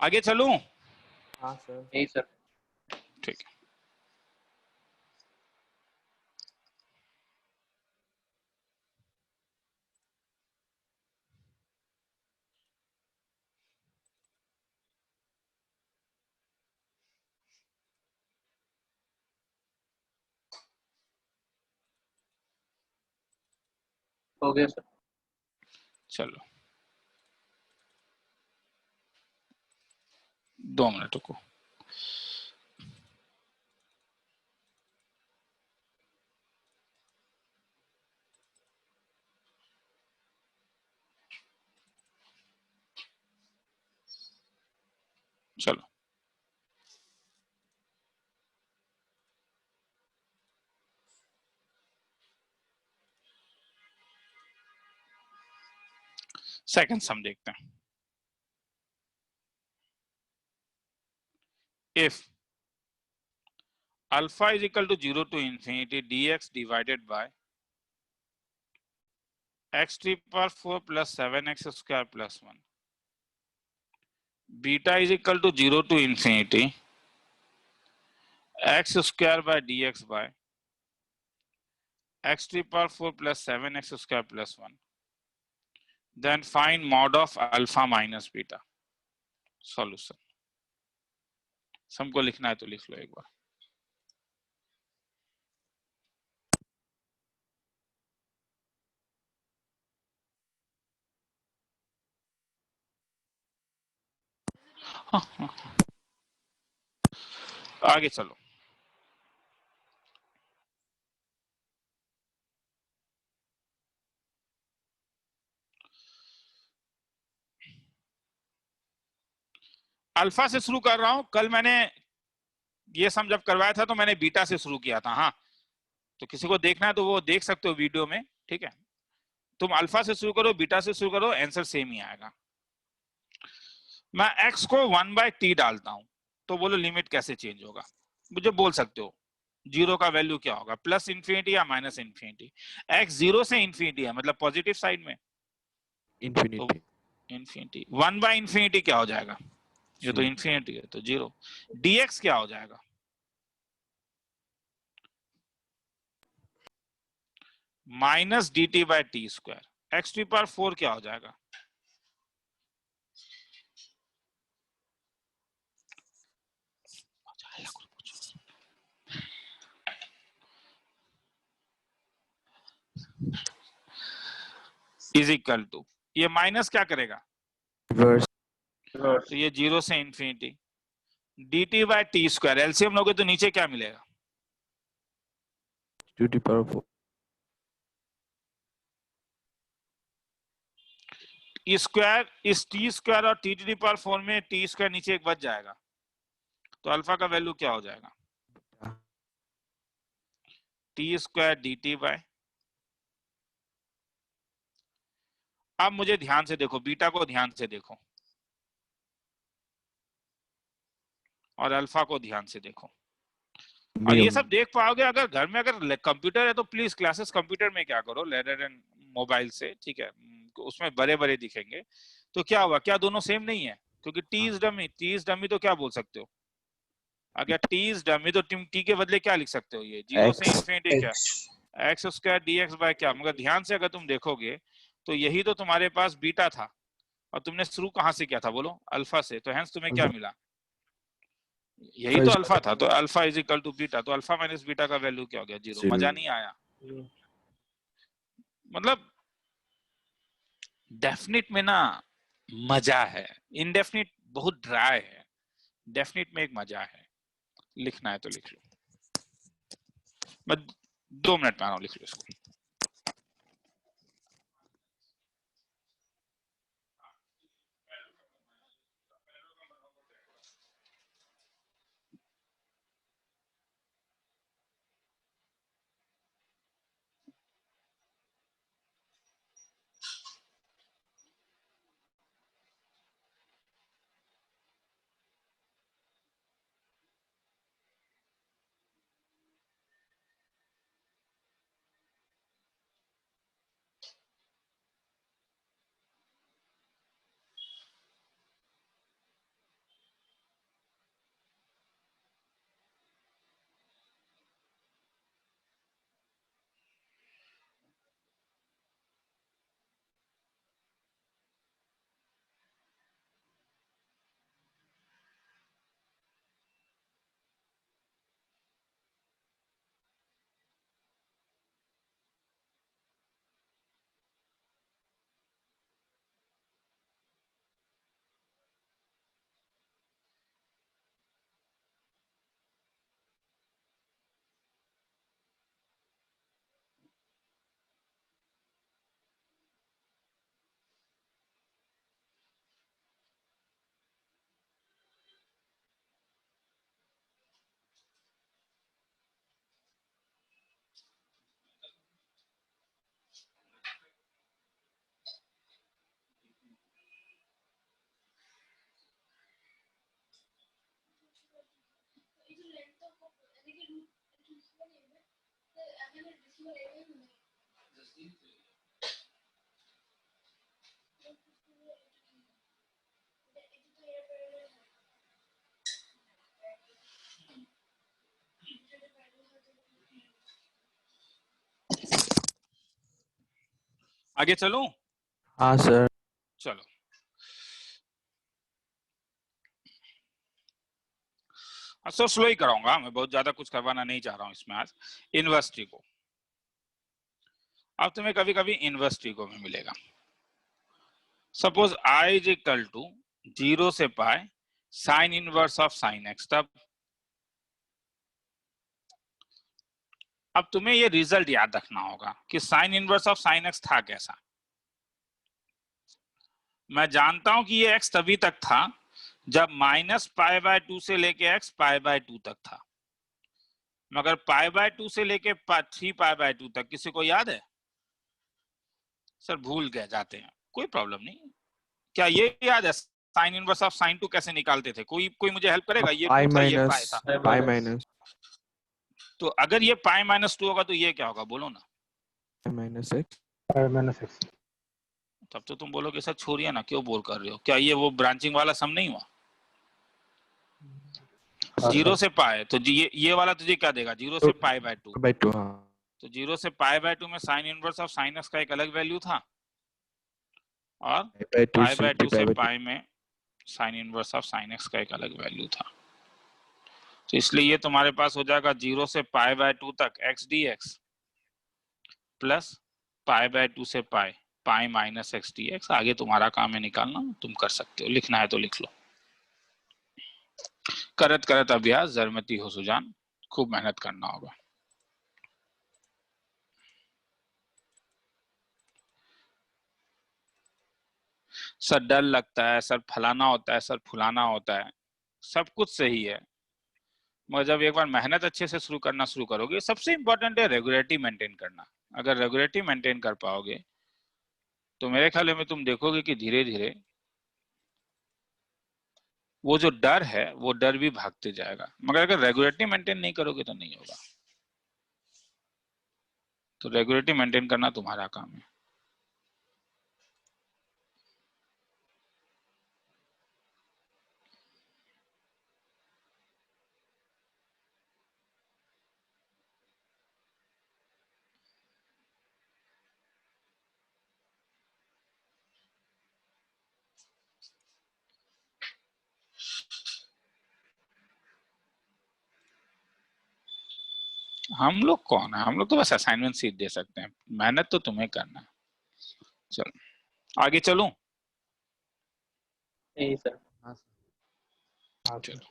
आगे चलूं? हाँ सर। नहीं सर। ठीक है। हो गया सर। चलो 2 मिनट को। चलो सेकंड सम देखते हैं। If alpha is equal to 0 to infinity dx divided by x to the power 4 plus 7x square plus 1, beta is equal to 0 to infinity x square by dx by x to the power 4 plus 7x square plus 1, then find mod of alpha minus beta. Solution. सबको लिखना है तो लिख लो एक बार। आगे चलो। Alpha से शुरू कर रहा हूं। कल मैंने ये सम जब करवाया था तो मैंने बीटा से शुरू किया था। हाँ, तो किसी को देखना है तो वो देख सकते हो वीडियो में। ठीक है, तुम अल्फा से शुरू करो, बीटा से शुरू करो, आंसर सेम ही आएगा। मैं x को 1/t डालता हूं तो बोलो लिमिट कैसे चेंज होगा? मुझे बोल सकते हो 0 का वैल्यू क्या होगा, प्लस इंफिनिटी या माइनस इंफिनिटी? x 0 से इंफिनिटी है मतलब पॉजिटिव साइड में, इन्फिनिटी। तो इंफिनिटी 1/इंफिनिटी क्या हो जाएगा? ये तो इंफिनिटी है तो 0। dx क्या हो जाएगा? Minus dt/t²। x to power 4 क्या हो जाएगा? इज इक्वल टू, ये माइनस क्या करेगा? रिवर्स। तो ये 0 से इंफिनिटी dt/t²। एलसीएम लोगे तो नीचे क्या मिलेगा? To the power 4। स्क्वायर इस t² और t टू द पावर 4 में t² नीचे एक बच जाएगा, तो अल्फा का वैल्यू क्या हो जाएगा? t² dt/। अब मुझे ध्यान से देखो, बीटा को ध्यान से देखो और अल्फा को ध्यान से देखो। और ये सब देख पाओगे अगर घर में अगर कंप्यूटर है तो प्लीज क्लासेस कंप्यूटर में क्या करो रेदर देन मोबाइल से। ठीक है, उसमें बड़े बड़े दिखेंगे तो क्या हुआ, क्या दोनों सेम नहीं है? क्योंकि टी इज डमी तो क्या बोल सकते हो? अगर टी इज डमी तो तुम टी के बदले क्या लिख सकते हो? ये 0 से इंफिनिटी क्या x² dx/ क्या। मगर ध्यान से अगर तुम देखोगे तो यही तो तुम्हारे पास बीटा था और तुमने शुरू कहां से किया था बोलो? अल्फा से। तो हेंस तुम्हें क्या मिला? यही तो अल्फा था। तो alpha is equal to beta, तो अल्फा माइनस बीटा का वैल्यू क्या हो गया? 0। मजा नहीं आया? मतलब डेफिनिट में ना मजा है, इनडेफिनिट बहुत ड्राई है, डेफिनिट में एक मजा है। लिखना है तो लिख लो। मैं 2 मिनट में आ रहा हूं, लिख लो इसको। आगे चलूं? हाँ सर। चलो, सो स्लो ही कराऊंगा, मैं बहुत ज्यादा कुछ करवाना नहीं चाह रहा हूं इसमें आज। इनवर्स ट्रीको, अब तुम्हें कभी कभी इनवर्स ट्रीको में मिलेगा। Suppose I is equal to 0 से pi sine inverse of sine x, तब अब तुम्हें ये रिजल्ट याद रखना होगा कि sine inverse of sine x था कैसा। मैं जानता हूं कि ये x तभी तक था जब -π/2 से लेके x π/2 तक था, मगर π/2 से लेके 3π/2 तक किसी को याद है? सर भूल गए जाते हैं, कोई प्रॉब्लम नहीं। क्या ये याद है साइन इनवर्स ऑफ साइन 2 कैसे निकालते थे? कोई मुझे हेल्प करेगा? ये 2 था, ये पाई था। पाई माइनस तो अगर ये π-2 होगा तो ये क्या होगा, बोलो ना। -x। -x। तब तो तुम बोलोगे सर छोड़िए ना, क्यों बोल कर रहे हो? क्या ये वो ब्रांचिंग वाला सम नहीं हुआ? 0 से पाई, तो ये वाला तुझे क्या देगा? 0 से π/2। हाँ। तो 0 से π/2 में sign inverse of sine x का एक अलग वैल्यू था, और π/2 से पाई में sign inverse of sine x का एक अलग वैल्यू था। तो इसलिए ये तुम्हारे पास हो जाएगा 0 से π/2 तक x dx प्लस π/2 से पाई माइनस x dx। आगे तुम्हारा काम है निकालना, तुम कर सकते हो, लिखना है तो लिख लो। करत करत अभ्यास जरमती हो सुजान, खूब मेहनत करना होगा। सर डर लगता है, सर फलाना होता है, सर फुलाना होता है, सब कुछ सही है, मगर जब एक बार मेहनत अच्छे से शुरू करना शुरू करोगे, सबसे इंपॉर्टेंट है रेगुलरिटी मेंटेन करना। अगर रेगुलरिटी मेंटेन कर पाओगे तो मेरे ख्याल में तुम देखोगे कि धीरे धीरे वो जो डर है वो डर भी भागते जाएगा। मगर अगर रेगुलरिटी मेंटेन नहीं करोगे तो नहीं होगा। तो रेगुलरिटी मेंटेन करना तुम्हारा काम है। हम लोग कौन है? हम लोग तो बस असाइनमेंट सीट दे सकते हैं, मेहनत तो तुम्हें करना है। चलो आगे चलूं? सर। चलो,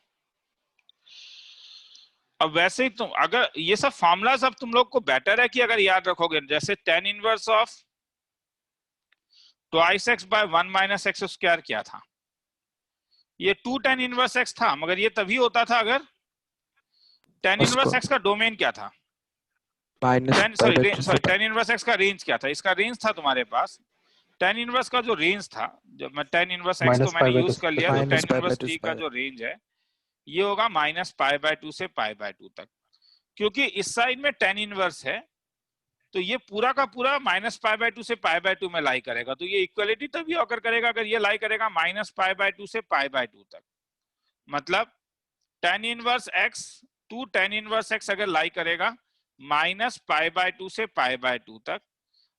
अब वैसे ही तुम अगर ये सब फॉर्मूलाज अब तुम लोग को बेटर है कि अगर याद रखोगे, जैसे tan inverse of twice x by 1 minus x square क्या था? ये 2 tan इनवर्स x था, मगर ये तभी होता था अगर tan इनवर्स x का डोमेन क्या था? tan इनवर्स x का रेंज क्या था? इसका रेंज था तुम्हारे पास tan इनवर्स का जो रेंज था, जब मैं tan इनवर्स x को मैंने यूज कर लिया, तो tan इनवर्स t का जो रेंज है ये होगा -π/2 से π/2 तक। क्योंकि इस साइड में tan इनवर्स है तो ये पूरा का पूरा -π/2 से π/2 में लाई करेगा। तो ये इक्वलिटी तभी ऑकर करेगा अगर ये लाई करेगा -π/2 से π/2 तक। मतलब tan inverse x to tan inverse x अगर लाई करेगा -π/2 से π/2 तक,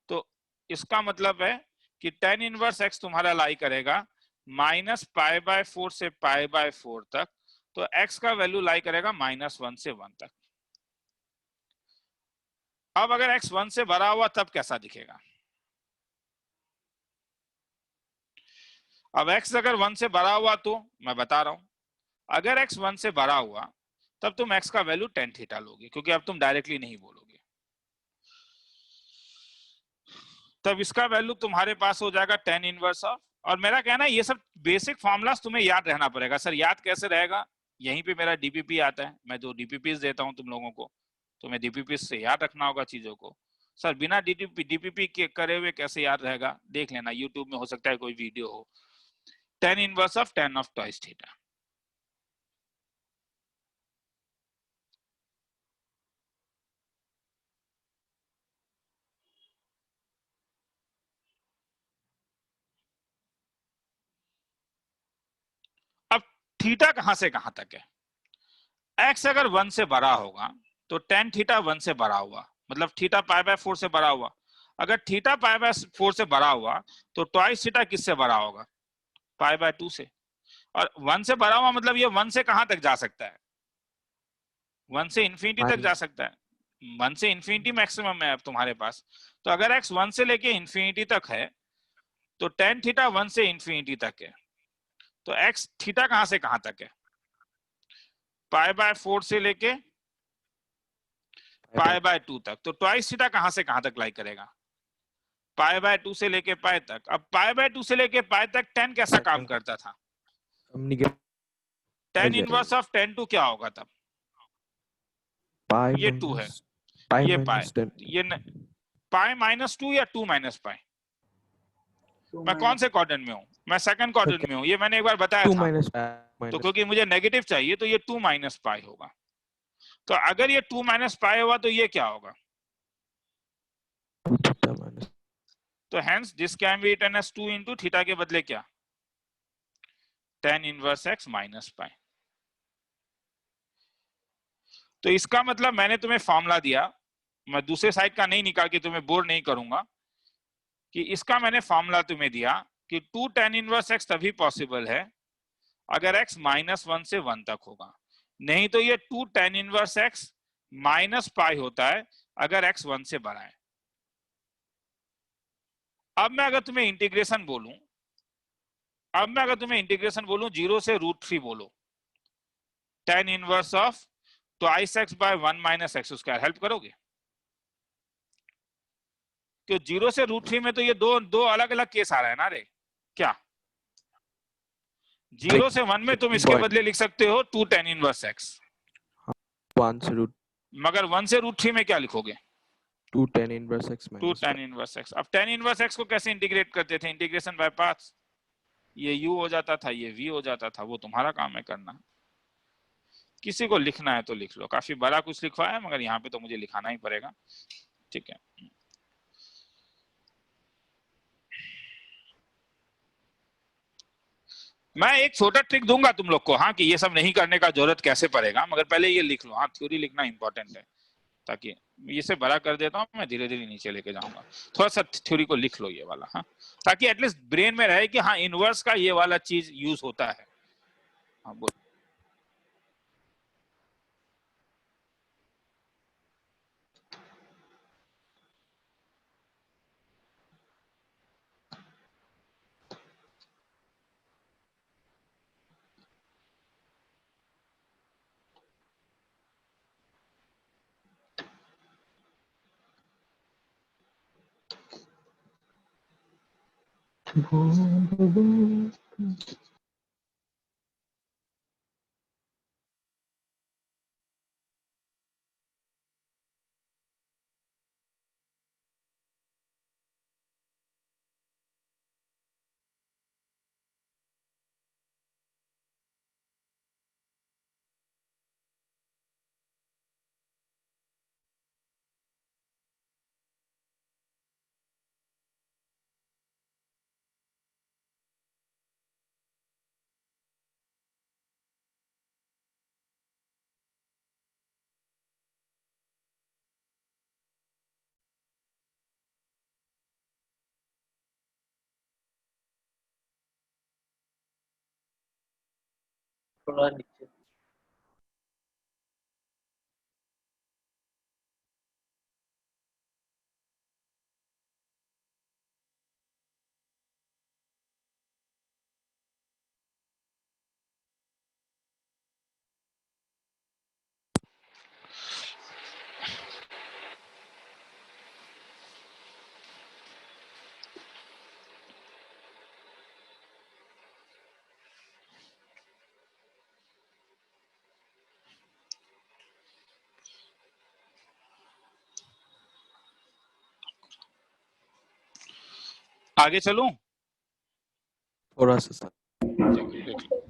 तो इसका मतलब है कि tan इनवर्स x तुम्हारा लाई करेगा -π/4 से π/4 तक। तो x का वैल्यू लाई करेगा -1 से 1 तक। अब अगर x 1 से भरा हुआ तब कैसा दिखेगा? अब x अगर 1 से भरा हुआ तो मैं बता रहा हूं, अगर x 1 से भरा हुआ तब तुम x का वैल्यू tan थीटा लोगे, क्योंकि अब तुम डायरेक्टली नहीं बोलोगे। तब इसका वैल्यू तुम्हारे पास हो जाएगा tan इनवर्स ऑफ, और मेरा कहना है ये सब बेसिक फॉर्मूलाज तुम्हें याद रहना पड़ेगा। सर याद कैसे रहेगा? यहीं पे मेरा डीपीपी आता है, मैं जो डीपीपी देता हूं तुम लोगों को, तो मैं डीपीपी से याद रखना होगा चीजों को। सर बिना डीपीपी के करे हुए कैसे याद रहेगा? देख लेना, यूट्यूब में हो सकता है कोई वीडियो हो। tan inverse of tan of twice theta. Theta कहां से कहां तक है? x अगर 1 से बड़ा होगा तो tan थीटा 1 से बड़ा हुआ, मतलब थीटा पाई बाय 4 से बड़ा हुआ। अगर थीटा पाई बाय 4 से बड़ा हुआ तो ट्वाइस थीटा किससे बड़ा होगा? पाई बाय 2 से। और 1 से बड़ा हुआ मतलब ये 1 से कहां तक जा सकता है? 1 से इंफिनिटी तक जा सकता है। 1 से इंफिनिटी मैक्सिमम है अब तुम्हारे पास। तो अगर x 1 से लेके इंफिनिटी तक है तो tan थीटा 1 से इंफिनिटी तक है। तो x थीटा कहां से कहां तक है? पाई बाय 4 से लेके पाई बाय 2 तक। तो ट्वाइस थीटा कहां से कहां तक लाई करेगा? पाई बाय 2 से लेके पाई तक। अब पाई बाय 2 से लेके पाई तक tan कैसा काम करता था? tan इनवर्स ऑफ tan 2 क्या होगा तब? ये 2 है, ये पाई, ये पाई माइनस 2 या 2 माइनस पाई? मैं कौन से क्वाड्रेंट में हूँ? मैं सेकंड क्वाड्रेंट में हूँ, ये मैंने एक बार बताया था। तो क्योंकि मुझे नेगेटिव चाहिए तो ये 2 माइनस पाई होगा। तो अगर ये 2 माइनस पाई हुआ तो ये क्या होगा? तो hence this can be written as 2 into theta के बदले क्या? tan inverse x minus pi. तो इसका मतलब मैंने तुम्हें फॉर्मूला दिया, मैं दूसरे साइड का नहीं निकाल के तुम्हें बोर नहीं करूंगा, कि इसका मैंने फॉर्मूला तुम्हें दिया कि 2 tan इनवर्स x तभी पॉसिबल है अगर x -1 से 1 तक होगा, नहीं तो ये 2 tan इनवर्स x माइनस पाई होता है अगर x 1 से बड़ा है। अब मैं अगर तुम्हें इंटीग्रेशन बोलूं 0 से √3 बोलो, tan inverse of twice x by 1 minus x square, help करोगे? तो 0 से √3 में तो ये दो अलग अलग केस आ रहा है ना रे, क्या? 0 से 1 में तुम इसके बदले लिख सकते हो 2 tan इनवर्स x, 1 से मगर 1 से √3 में क्या लिखोगे? 2 tan inverse x 2 tan inverse x। अब tan इनवर्स x को कैसे इंटीग्रेट करते थे? Integration by parts. ये u हो जाता था, ये v हो जाता था, वो तुम्हारा काम है करना। किसी को लिखना है तो लिख लो, काफी बड़ा कुछ लिखवा है मगर यहाँ पे तो मुझे लिखाना ही पड़ेगा, ठीक है। मैं एक छोटा ट्रिक दूंगा तुम लोग को, हाँ, कि ये सब नहीं करने का जरूरत कैसे पड़ेगा, मगर पहले ये लिख लो। हाँ, थ्योरी लिखना इंपॉर्टेंट है, ताकि इसे बड़ा कर देता हूँ मैं, धीरे धीरे नीचे लेके जाऊंगा। थोड़ा सा थ्योरी को लिख लो ये वाला, हाँ, ताकि एटलीस्ट ब्रेन में रहे कि हाँ इनवर्स का ये वाला चीज यूज होता है। हाँ बोल। थोड़ा नीचे। आगे चलूं? थोड़ा सा लिख लो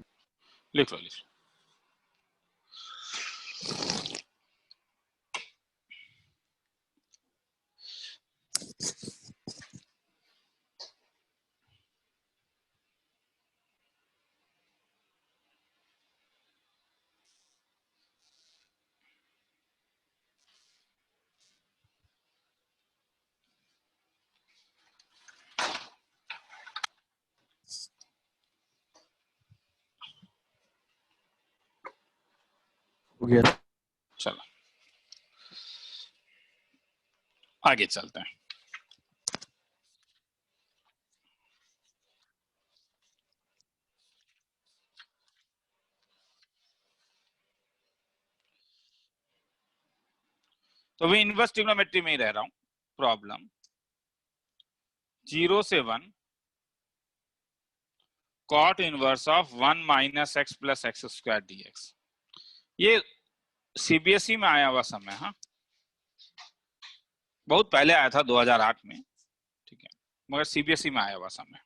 लिख लो लिख लो। हो गया। चलो आगे चलते हैं। तो भी इनवर्स ट्रिग्नोमेट्री में ही रह रहा हूं। प्रॉब्लम 0 से 1 cot inverse of 1 minus x plus x square dx। ये सीबीएसई में आया हुआ समय, हाँ बहुत पहले आया था 2008 में, ठीक है, मगर सीबीएसई में आया हुआ समय।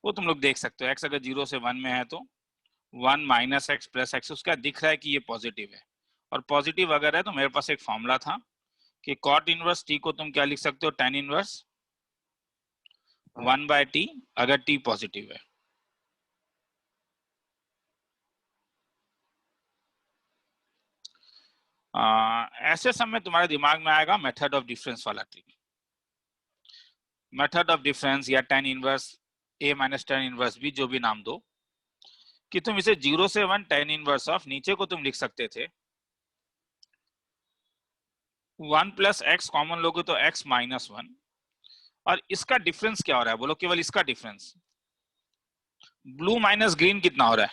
वो तुम लोग देख सकते हो, एक्स अगर 0 से 1 में है तो 1 माइनस एक्स प्लस एक्स, उसका दिख रहा है कि ये पॉजिटिव है, और पॉजिटिव अगर है तो मेरे पास एक फॉर्मूला था कि कॉट इनवर्स टी को तुम क्या लिख सकते हो, tan इनवर्स 1 बाय टी, अगर टी पॉजिटिव है। ऐसे समय तुम्हारे दिमाग में आएगा मेथड ऑफ डिफरेंस वाला ट्रिक। मेथड ऑफ डिफरेंस या tan inverse a minus tan inverse b, जो भी नाम दो, कि तुम इसे 0 से 1 tan इनवर्स ऑफ, नीचे को तुम लिख सकते थे 1 प्लस एक्स, कॉमन लोगे तो x माइनस 1, और इसका डिफरेंस क्या हो रहा है बोलो, केवल इसका डिफरेंस, ब्लू माइनस ग्रीन कितना हो रहा है,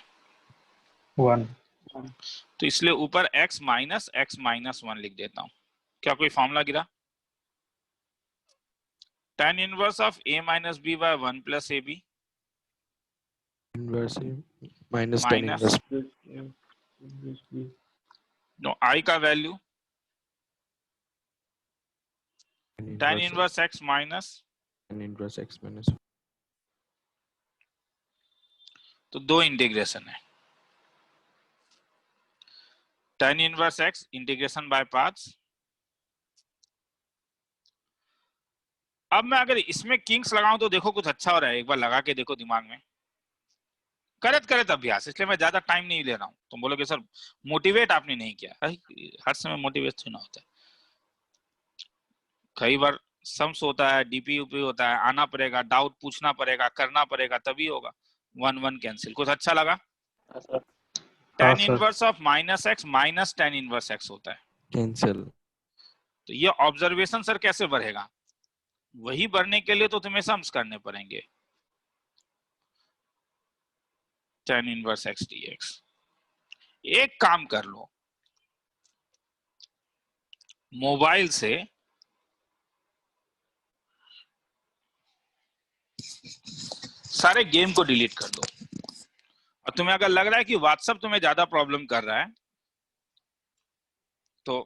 1. तो इसलिए ऊपर x माइनस 1 लिख देता हूं। क्या कोई फॉर्मूला गिरा, tan inverse of a minus b by 1 plus ab inverse minus tan minus inverse no i का value tan inverse x minus, tan inverse x minus, तो दो इंटीग्रेशन है, tan inverse x integration by parts. अब मैं अगर इसमें Kings लगाऊं तो देखो कुछ अच्छा हो रहा है, एक बार लगा के देखो दिमाग में, करत करत अभ्यास, इसलिए मैं ज्यादा टाइम नहीं ले रहा हूं। तुम बोलोगे सर मोटिवेट आपने नहीं किया, हर समय मोटिवेट ना होता है, कई बार सम्स होता है, डीपीयूपी होता है, आना पड़ेगा, डाउट पूछना पड़ेगा, करना पड़ेगा, तभी होगा। 1 कैंसिल, कुछ अच्छा लगा। हाँ tan sir. Inverse of minus x minus tan inverse x होता है, कैंसिल। तो ये ऑब्जर्वेशन सर कैसे बढ़ेगा, वही बढ़ने के लिए तो तुम्हें सम्स करने पड़ेंगे, tan इनवर्स x dx। एक काम कर लो, मोबाइल से सारे गेम को डिलीट कर दो, और तुम्हें अगर लग रहा है कि व्हाट्सएप तुम्हें ज्यादा प्रॉब्लम कर रहा है, तो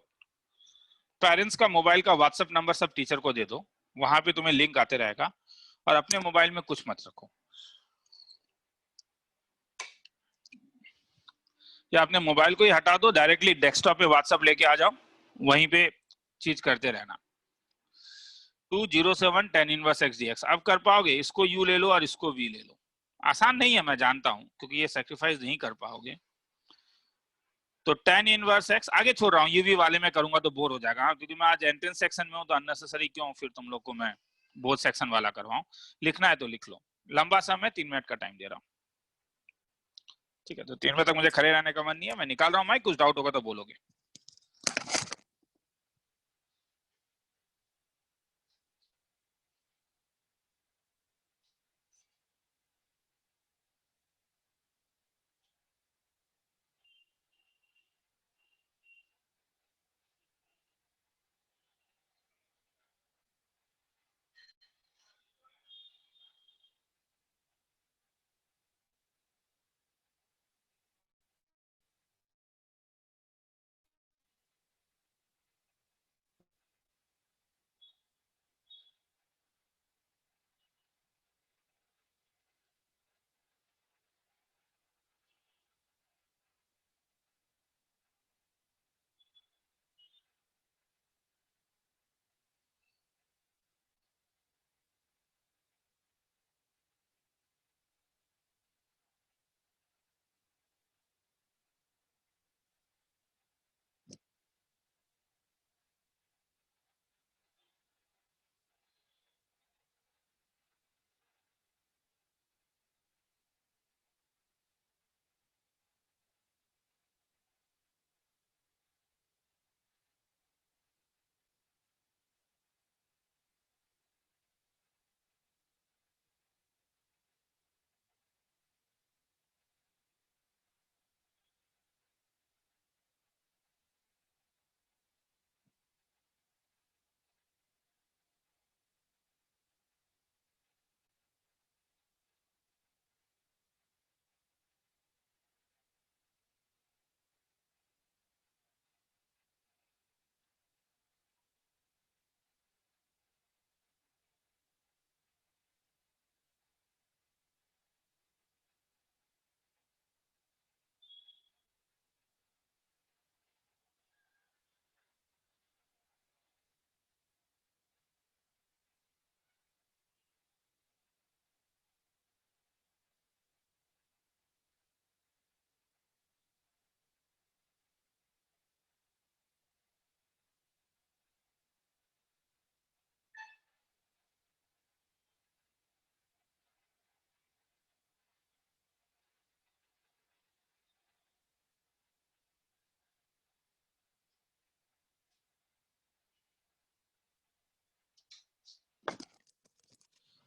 पेरेंट्स का मोबाइल का व्हाट्सएप नंबर सब टीचर को दे दो, वहां पे तुम्हें लिंक आते रहेगा, और अपने मोबाइल में कुछ मत रखो, या अपने मोबाइल को ही हटा दो, डायरेक्टली डेस्कटॉप पे व्हाट्सएप लेके आ जाओ, वहीं पे चीज करते रहना। 207 tan इनवर्स x dx, अब कर पाओगे, इसको u ले लो और इसको v ले लो। आसान नहीं है मैं जानता हूं, क्योंकि ये सैक्रिफाइस नहीं कर पाओगे, तो tan इनवर्स x आगे छोड़ रहा हूँ, यूवी वाले में करूंगा तो बोर हो जाएगा, हाँ, क्योंकि मैं आज एंट्रेंस सेक्शन में हूँ, तो अननेसेसरी क्यों फिर तुम लोग को मैं बोथ सेक्शन वाला करवाऊं। लिखना है तो लिख लो, लंबा सा मैं 3 मिनट का टाइम दे रहा हूँ, ठीक है। तो 3 बजे तक मुझे खड़े रहने का मन नहीं है, मैं निकाल रहा हूँ माइक, कुछ डाउट होगा तो बोलोगे।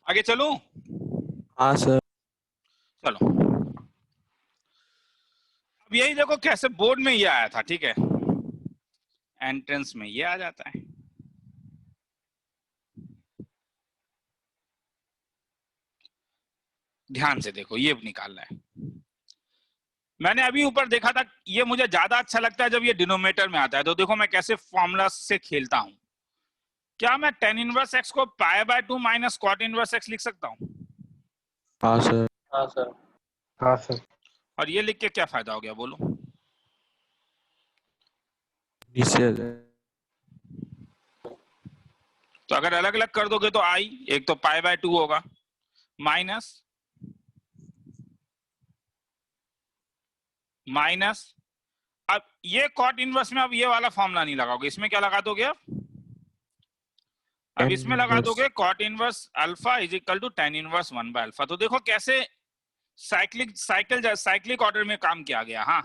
आगे चलूं? हाँ सर। चलो, अब यही देखो कैसे बोर्ड में ये आया था, ठीक है, एंट्रेंस में ये आ जाता है। ध्यान से देखो, ये निकालना है। मैंने अभी ऊपर देखा था, ये मुझे ज्यादा अच्छा लगता है जब ये डिनोमिनेटर में आता है। तो देखो मैं कैसे फॉर्मूला से खेलता हूं। क्या मैं tan इनवर्स x को π/2 माइनस cot इनवर्स x लिख सकता हूं? हाँ सर। हाँ सर। हाँ सर। और ये लिख के क्या फायदा हो गया बोलो? नीचे आ जाए। तो अगर अलग अलग कर दोगे तो आई, एक तो π/2 होगा, माइनस अब ये cot इनवर्स में अब ये वाला फॉर्मूला नहीं लगाओगे, इसमें क्या लगा दोगे? अब tan इसमें लगा inverse दोगे cot inverse alpha is equal to tan inverse 1/अल्फा। तो देखो कैसे साइक्लिक ऑर्डर में काम किया गया। हाँ,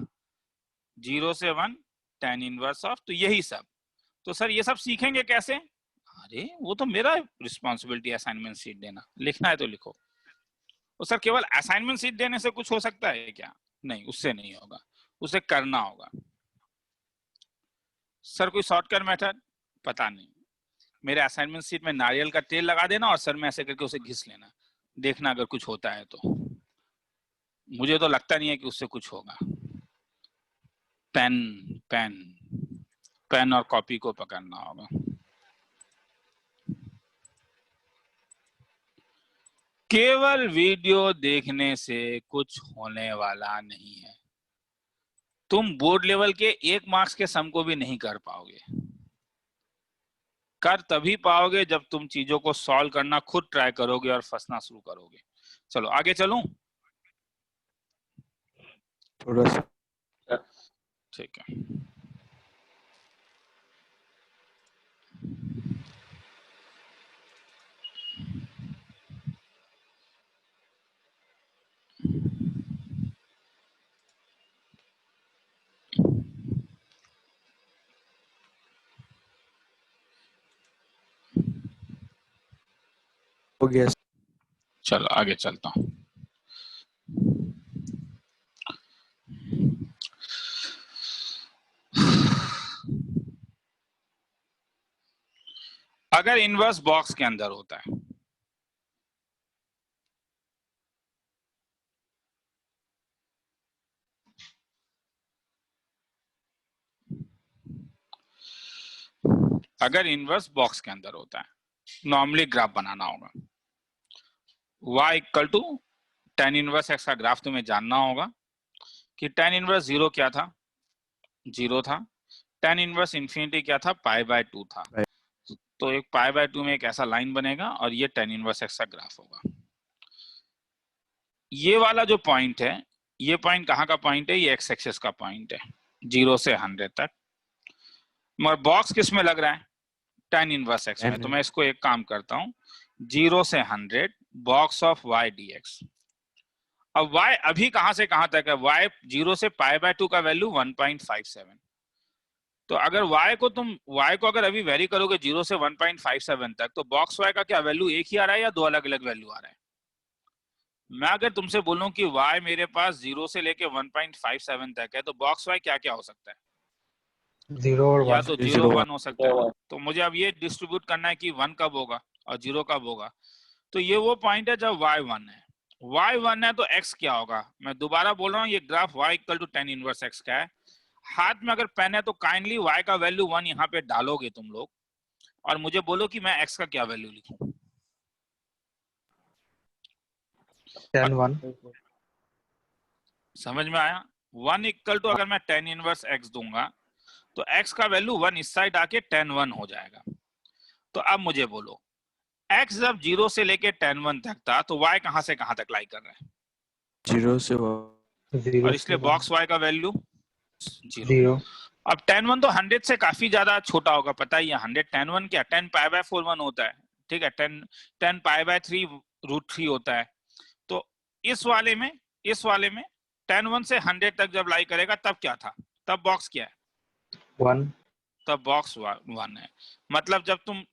0 से 1 tan इनवर्स ऑफ, तो यही सब। तो सर ये सब सीखेंगे कैसे? अरे वो तो मेरा रिस्पॉन्सिबिलिटी असाइनमेंट सीट देना, लिखना है तो लिखो। तो सर केवल असाइनमेंट सीट देने से कुछ हो सकता है क्या? नहीं, उससे नहीं होगा, उसे करना होगा। सर कोई शॉर्टकट मेथड? पता नहीं। मेरे असाइनमेंट सीट में नारियल का तेल लगा देना और सर में ऐसे करके उसे घिस लेना, देखना अगर कुछ होता है तो। मुझे तो लगता नहीं है कि उससे कुछ होगा। पेन पेन पेन और कॉपी को पकड़ना होगा। केवल वीडियो देखने से कुछ होने वाला नहीं है। तुम बोर्ड लेवल के 1 मार्क्स के सम को भी नहीं कर पाओगे। कर तभी पाओगे जब तुम चीजों को सॉल्व करना खुद ट्राई करोगे और फंसना शुरू करोगे। चलो आगे चलूं? थोड़ा सा। ठीक है। हो गया। चलो आगे चलता हूं। अगर इनवर्स बॉक्स के अंदर होता है, अगर इनवर्स बॉक्स के अंदर होता है, नॉर्मली ग्राफ बनाना होगा। y equal to tan inverse x का ग्राफ तुम्हें जानना होगा कि tan इनवर्स 0 क्या था? 0 था। tan इनवर्स इंफिनिटी क्या था? π/2 था। तो एक π/2 में एक ऐसा लाइन बनेगा और ये tan इनवर्स x का ग्राफ होगा। ये वाला जो पॉइंट है, ये पॉइंट कहाँ का पॉइंट है? ये x एक्सिस का पॉइंट है, 0 से 100 तक। मगर बॉक्स किस में लग रहा है? tan इनवर्स x में। तो मैं इसको एक काम करता हूँ, 0 से 100 बॉक्स ऑफ y dx। अब y अभी कहां से कहां तक है? y 0 से π/2 का वैल्यू 1.57। तो अगर y को अगर अभी वेरी करोगे 0 से 1.57 तक, तो बॉक्स y का क्या वैल्यू एक ही आ रहा है या दो अलग अलग वैल्यू आ रहा है? मैं अगर तुमसे बोलूं कि y मेरे पास 0 से लेके 1.57 तक है, तो बॉक्स y क्या क्या हो सकता है? 0 और 1। या तो 0 1 हो सकता है। 1। तो मुझे अब ये डिस्ट्रीब्यूट करना है कि 1 कब होगा और 0 कब होगा। तो ये वो पॉइंट है जब y 1 है। y 1 है तो x क्या होगा? मैं दोबारा बोल रहा हूँ, ये graph y equal to tan inverse x का है। हाथ में अगर पेन है तो काइंडली y का वैल्यू 1 यहाँ पे डालोगे तुम लोग और मुझे बोलो कि मैं x का क्या वैल्यू लिखूं। tan 1। समझ में आया? 1 इक्वल टू अगर मैं tan इनवर्स x दूंगा तो x का वैल्यू 1 इस साइड आके tan 1 हो जाएगा। तो अब मुझे बोलो, x जब 0 से लेके tan 1 तक था तो y कहां से कहां तक लाई कर रहा है? 0 से 0 और इसलिए से बॉक्स y का वैल्यू 0। 0। अब tan 1 तो 100 से काफी ज्यादा छोटा होगा, पता ही है। 100 tan 1 क्या? 10 π/4 1 होता है, ठीक है। 10 π/3 √3 होता है। तो इस वाले में tan 1 से 100 तक जब लाई करेगा तब क्या था? तब बॉक्स क्या है? 1। तब बॉक्स 1 है। मतलब जब तुम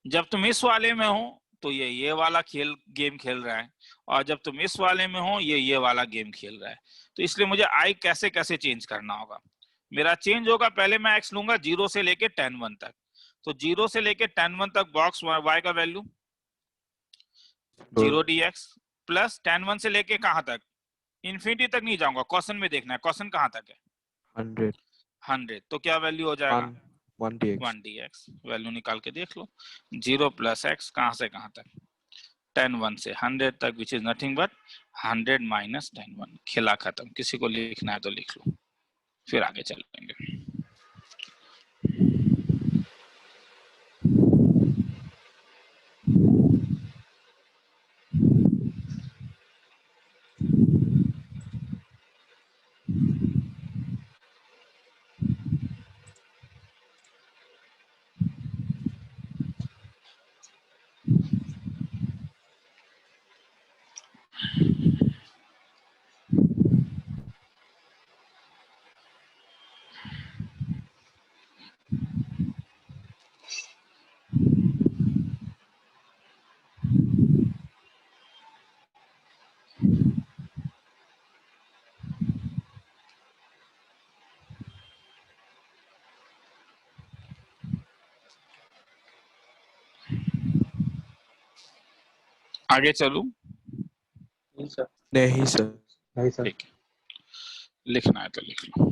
जब तुम इस वाले में हो तो ये वाला गेम खेल रहा है, और जब तुम इस वाले में हो ये वाला गेम खेल रहा है। तो इसलिए मुझे आई कैसे कैसे चेंज करना होगा। मेरा चेंज होगा, पहले मैं एक्स लूंगा 0 से लेके 10 तक। तो 0 से लेके 10 तक बॉक्स वाई का वैल्यू 0 dx प्लस 10 से लेके कहां तक, इन्फिनिटी तक नहीं जाऊंगा, क्वेश्चन में देखना है क्वेश्चन कहां तक है, 100 100। तो क्या वैल्यू हो जाएगा, 1 dx 1 dx। वैल्यू निकाल के देख लो, 0 प्लस एक्स कहां से कहां तक, 10 से 100 तक, विच इज नथिंग बट 100 माइनस 10। खेला खत्म। किसी को लिखना है तो लिख लो, फिर आगे चलेंगे। आगे चलूं, नहीं सर। नहीं सर नहीं सर। ठीक है, लिखना है तो लिख लो।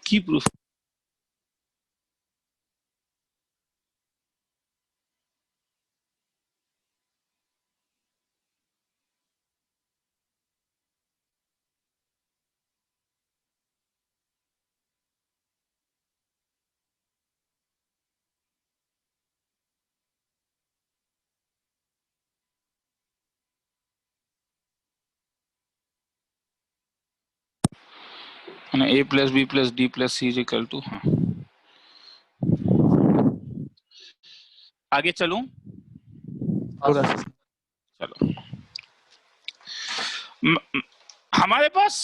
की proof a plus b plus d plus c is equal to, हाँ आगे चलूं, थोड़ा सा चलो। हमारे पास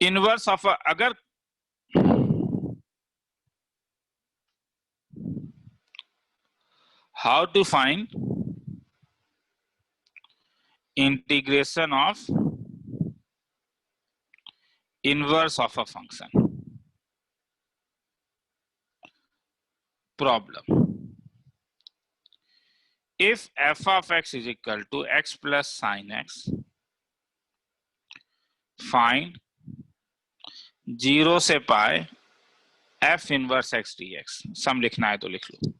इनवर्स ऑफ, अगर how to find integration of inverse of a function problem. If f of x is equal to x plus sin x, find 0 से पाए f inverse x dx। सम लिखना है तो लिख लो।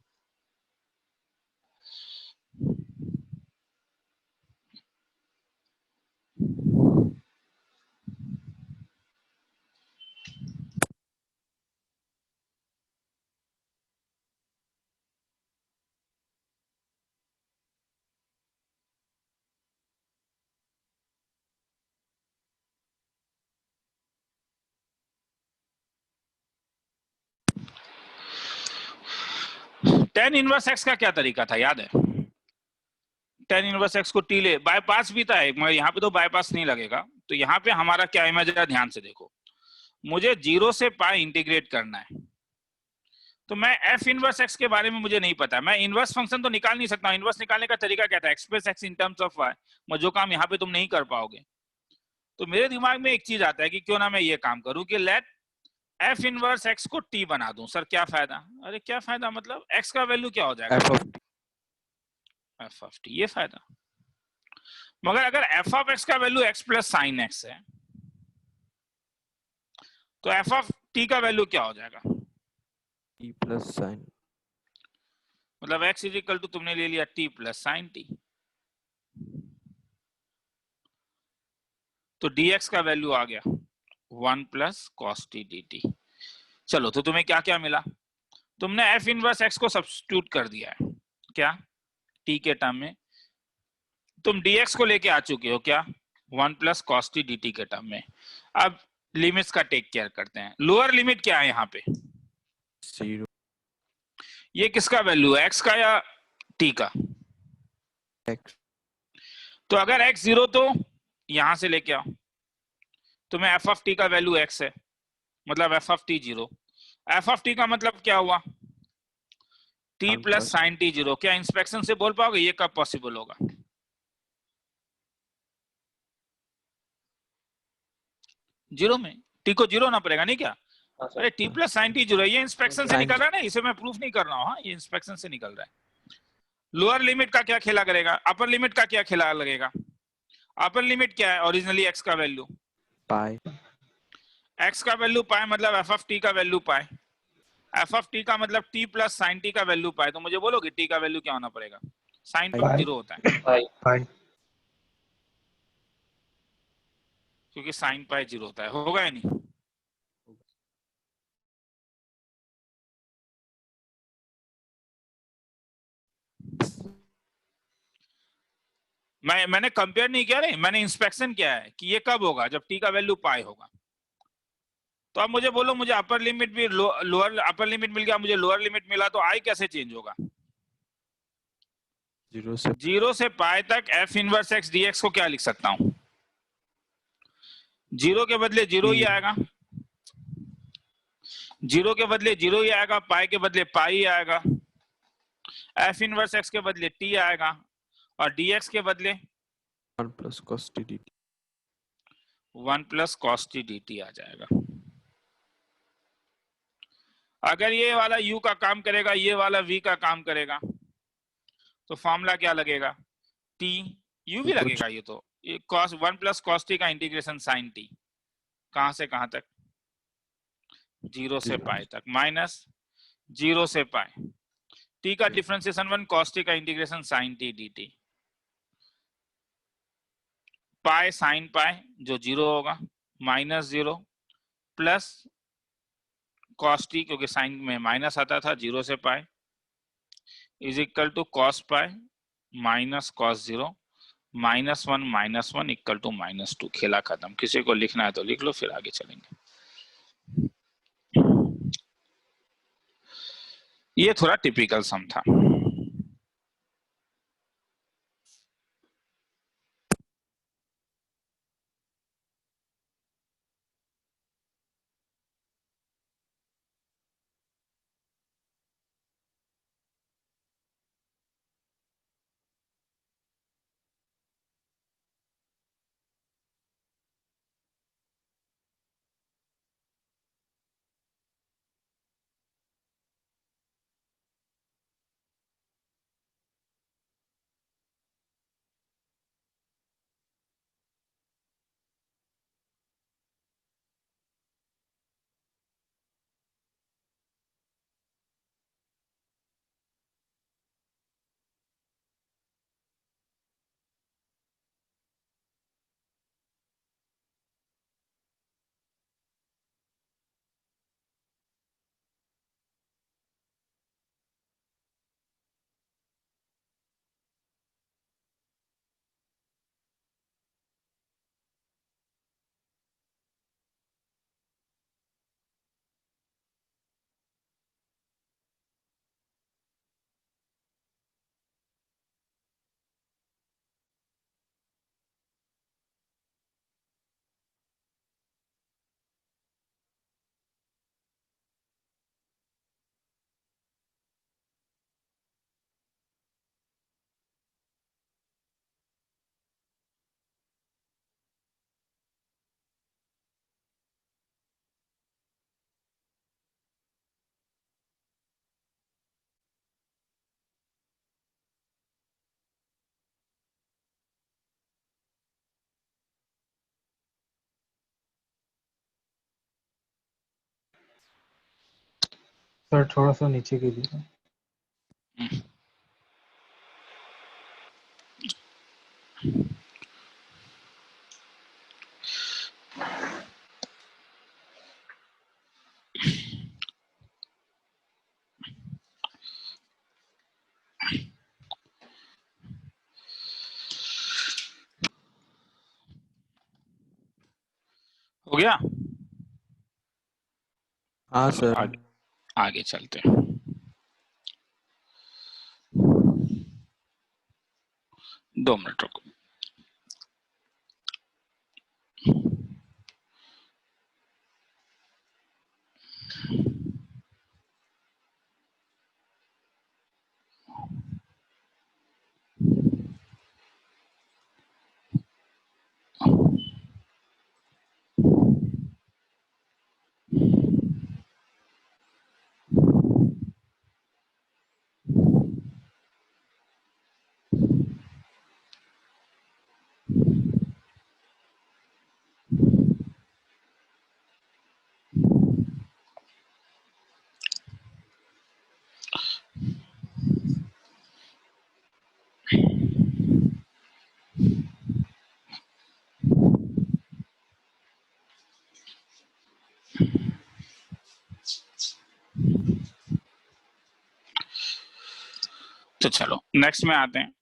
tan इनवर्स x का क्या तरीका था याद है, tan इनवर्स x को टी ले, बाईपास भी था एक, मगर यहाँ पे तो बाईपास नहीं लगेगा। तो यहाँ पे हमारा क्या है, जरा ध्यान से देखो, मुझे 0 से पाई इंटीग्रेट करना है। तो मैं f इनवर्स x के बारे में मुझे नहीं पता, मैं इनवर्स फंक्शन तो निकाल नहीं सकता। इनवर्स निकालने का तरीका क्या था, express x in terms of y, मैं जो काम यहाँ पे तुम नहीं कर पाओगे। तो मेरे दिमाग में एक चीज आता है कि क्यों ना मैं ये काम करूं कि लेट f इनवर्स x को t बना दूं। सर क्या फायदा, अरे क्या फायदा मतलब x का वैल्यू क्या हो जाएगा, f ऑफ t, ये फायदा। मगर अगर f ऑफ x का value x plus sine x है, तो f ऑफ t का वैल्यू क्या हो जाएगा, t प्लस साइन, मतलब x इज इक्वल टू तुमने ले लिया t प्लस साइन t, तो dx का वैल्यू आ गया 1 प्लस कॉस t dt। चलो, तो तुम्हें क्या क्या मिला, तुमने f इनवर्स x को सब्स्टिट्यूट कर दिया है क्या t के टर्म में, तुम dx को लेके आ चुके हो क्या 1 प्लस कॉस t dt के टर्म में। अब लिमिट्स का टेक केयर करते हैं। लोअर लिमिट क्या है यहाँ पे, 0 ये किसका वैल्यू है, x का या t का, x तो अगर x 0 तो यहां से लेके आओ, तो मैं एफ ऑफ टी का वैल्यू x है, मतलब f of t 0। F of t का मतलब क्या हुआ, t 1 plus plus sine t 0। क्या इंस्पेक्शन से बोल पाओगे ये कब पॉसिबल होगा? जीरो में t को जीरो ना पड़ेगा नहीं क्या? हाँ सर। अरे t प्लस साइन टी 0, ये इंस्पेक्शन से Sin निकल रहा है ना, इसे मैं प्रूफ नहीं कर रहा हूँ। हाँ, ये इंस्पेक्शन से निकल रहा है। लोअर लिमिट का क्या खेला करेगा, अपर लिमिट का क्या खेला लगेगा? अपर लिमिट क्या है ओरिजिनली, x का वैल्यू, pi x का वैल्यू पाए, मतलब एफ ऑफ टी का वैल्यू पाए। एफ ऑफ टी का मतलब t प्लस साइन टी का वैल्यू पाए, तो मुझे बोलोगे t का वैल्यू क्या होना पड़ेगा? साइन pi पाई 0 होता है, पाई पाई क्योंकि साइन पाई 0 होता है। होगा या नहीं? मैंने कंपेयर नहीं किया रे, मैंने इंस्पेक्शन किया है कि ये कब होगा, जब t का वैल्यू पाई होगा। तो अब मुझे बोलो, मुझे अपर लिमिट भी लोअर अपर लिमिट मिल गया, मुझे लोअर लिमिट मिला, तो आई कैसे चेंज होगा? 0 से 0 से पाई तक एफ इनवर्स एक्स डीएक्स को क्या लिख सकता हूं? 0 के बदले 0 ही आएगा, 0 के बदले 0 ही आएगा, पाई के बदले पाई आएगा, एफ इनवर्स एक्स के बदले t आएगा, और dx के बदले 1 plus cos t dt 1 plus cos T dt आ जाएगा। अगर ये वाला u का काम करेगा, ये वाला v का काम करेगा, तो फॉर्मूला क्या लगेगा? t u भी लगेगा। ये तो ये cos 1 प्लस कॉस टी का इंटीग्रेशन साइन t, कहां से कहां तक? 0 से 0 पाई तक, माइनस 0 से पाई, t का डिफरेंशिएशन 1 cos t का integration sine t dt, pi sine pi जो 0 होगा, माइनस 0 प्लस cos t, क्योंकि साइन में माइनस आता था, 0 से pi is equal to cos पाई minus cos 0 minus one equal to -2। खेला खत्म। किसी को लिखना है तो लिख लो, फिर आगे चलेंगे। ये थोड़ा टिपिकल सम था। सर थोड़ा सा नीचे कीजिए। हो गया? हाँ चलो सर आगे आगे चलते हैं। दो मिनट रुको। तो चलो नेक्स्ट में आते हैं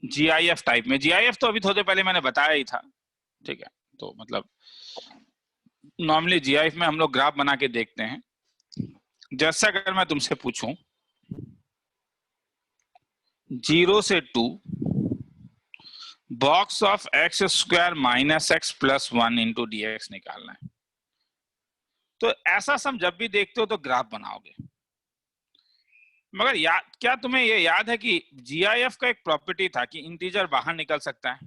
GIF टाइप में। GIF तो अभी थोड़े पहले मैंने बताया ही था, ठीक है। तो मतलब नॉर्मली GIF में हम लोग ग्राफ बना के देखते हैं। जैसा अगर मैं तुमसे पूछूं 0 से 2 box of x square minus x plus 1 into DX निकालना है, तो ऐसा सम जब भी देखते हो तो ग्राफ बनाओगे। मगर क्या तुम्हें ये याद है कि GIF का एक प्रॉपर्टी था कि इंटीजर बाहर निकल सकता है?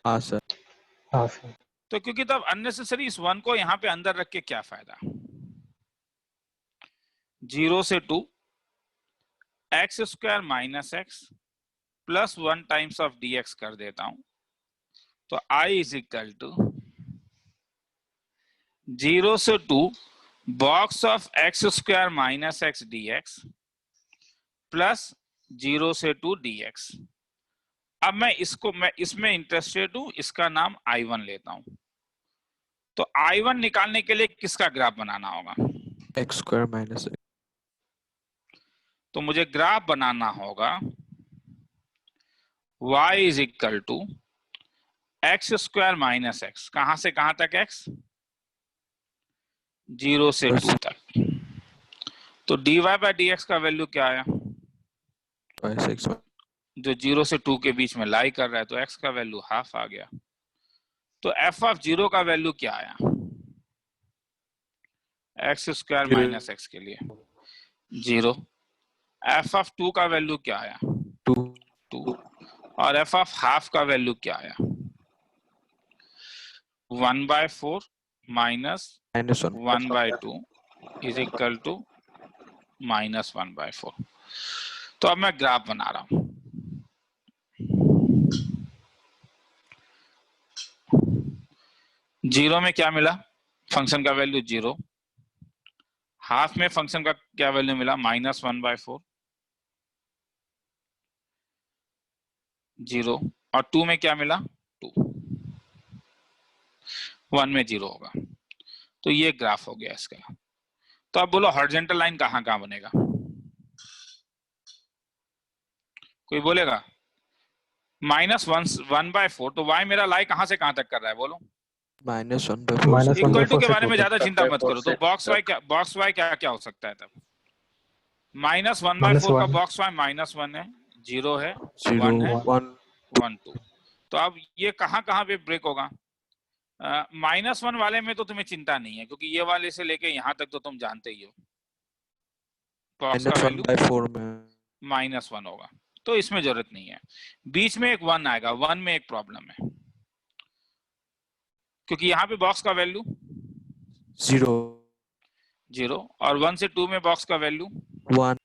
हाँ सर। हाँ सर। तो क्योंकि तब अननेसेसरी इस 1 को यहाँ पे अंदर रख के क्या फायदा। 0 से 2 x square minus x plus 1 times of DX कर देता हूं, तो I इज इक्वल टू 0 से 2 box of x square minus x DX plus 0 से 2 DX। अब मैं इसमें इंटरेस्टेड हूं, इसका नाम I1 लेता हूं। तो I1 निकालने के लिए किसका ग्राफ बनाना होगा? X square minus x. तो मुझे ग्राफ बनाना होगा y is equal to x square minus x, कहां से कहां तक x? 0 से 2 तक। तो dy बाय dx का वैल्यू क्या आया? जो 0 से 2 के बीच में लाई कर रहा है, तो x का वैल्यू हाफ आ गया। तो f ऑफ 0 का वैल्यू क्या आया? एक्स स्क्वायर माइनस एक्स के लिए 0। f ऑफ 2 का वैल्यू क्या आया? 2। और f ऑफ हाफ का वैल्यू क्या आया? 1/4 minus 1/2 is equal to minus 1/4। तो अब मैं ग्राफ बना रहा हूं। जीरो में क्या मिला? फंक्शन का वैल्यू 0। हाफ में फंक्शन का क्या वैल्यू मिला? माइनस 1/4। 0। और 2 में क्या मिला? 2। 1 में 0 होगा। तो ये ग्राफ हो गया इसका। तो अब बोलो हॉरिजॉन्टल लाइन कहां कहां बनेगा? कोई बोलेगा? माइनस 1/4, तो y मेरा लाई कहां से कहां तक कर रहा है बोलो? -1/4। इक्वल टू के बारे में ज्यादा चिंता मत करो। तो बॉक्स y क्या हो सकता है तब? -1/4 का बॉक्स y -1 है, 0 है, 1 है, 1 2। तो अब ये कहां कहां पे ब्रेक होगा? -1 वाले में तो तुम्हें चिंता नहीं है, क्योंकि ये वाले से लेके यहाँ तक तो तुम जानते ही हो बॉक्स का वैल्यू -1/4 में -1 होगा, तो इसमें जरूरत नहीं है। बीच में एक 1 आएगा, 1 में एक प्रॉब्लम है, क्योंकि यहाँ पे बॉक्स का वैल्यू 0 और 1 से 2 में बॉक्स का वैल्यू 1।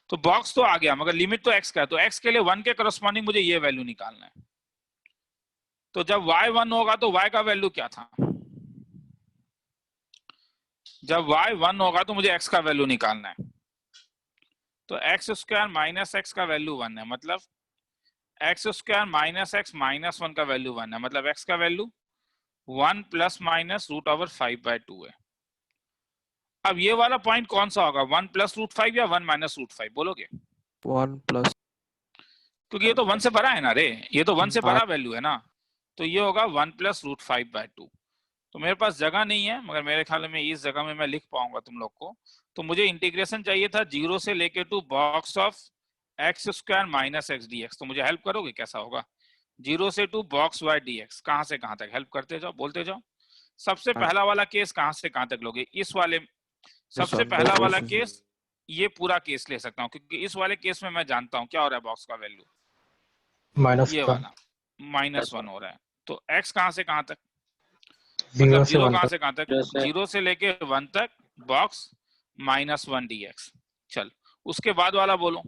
तो बॉक्स तो आ गया, मगर लिमिट तो x का है। तो x के लिए 1 के करस्पॉन्डिंग मुझे ये वैल्यू निकालना है। तो जब y 1 होगा तो y का वैल्यू क्या था? जब y 1 होगा तो मुझे x का वैल्यू निकालना है। तो एक्स स्क्वायर माइनस एक्स का वैल्यू 1 है, मतलब एक्स स्क्वायर माइनस एक्स -1 का वैल्यू 1 है, मतलब x का वैल्यू 1 ± √5/2 है। अब ये वाला पॉइंट कौन सा होगा? 1 + √5 या 1 - √5 बोलोगे? 1+, क्योंकि ये तो 1 से बड़ा है ना रे, ये तो 1 से बड़ा वैल्यू है ना, तो ये होगा 1 + √5/2। तो मेरे पास जगह नहीं है, मगर मेरे ख्याल में इस जगह में मैं लिख पाऊंगा तुम लोग को। तो मुझे इंटीग्रेशन चाहिए था 0 से लेके two box of x square minus x DX। तो मुझे हेल्प करोगे कैसा होगा? 0 से 2 बॉक्स y DX, कहां से कहां तक? हेल्प करते जाओ, बोलते जाओ। सबसे पहला वाला केस कहां से कहां तक लोगे? इस वाले सबसे पहला वाला केस, ये पूरा केस ले सकता हूँ, क्योंकि इस वाले केस में मैं जानता हूँ क्या हो रहा है बॉक्स का वैल्यू, ये वाला -1 हो रहा है। तो x कहां से कहां तक? मतलब 0 कहां से कहां तक? 0 से लेके 1 तक बॉक्स -1 DX। चल, उसके बाद वाला बोलो।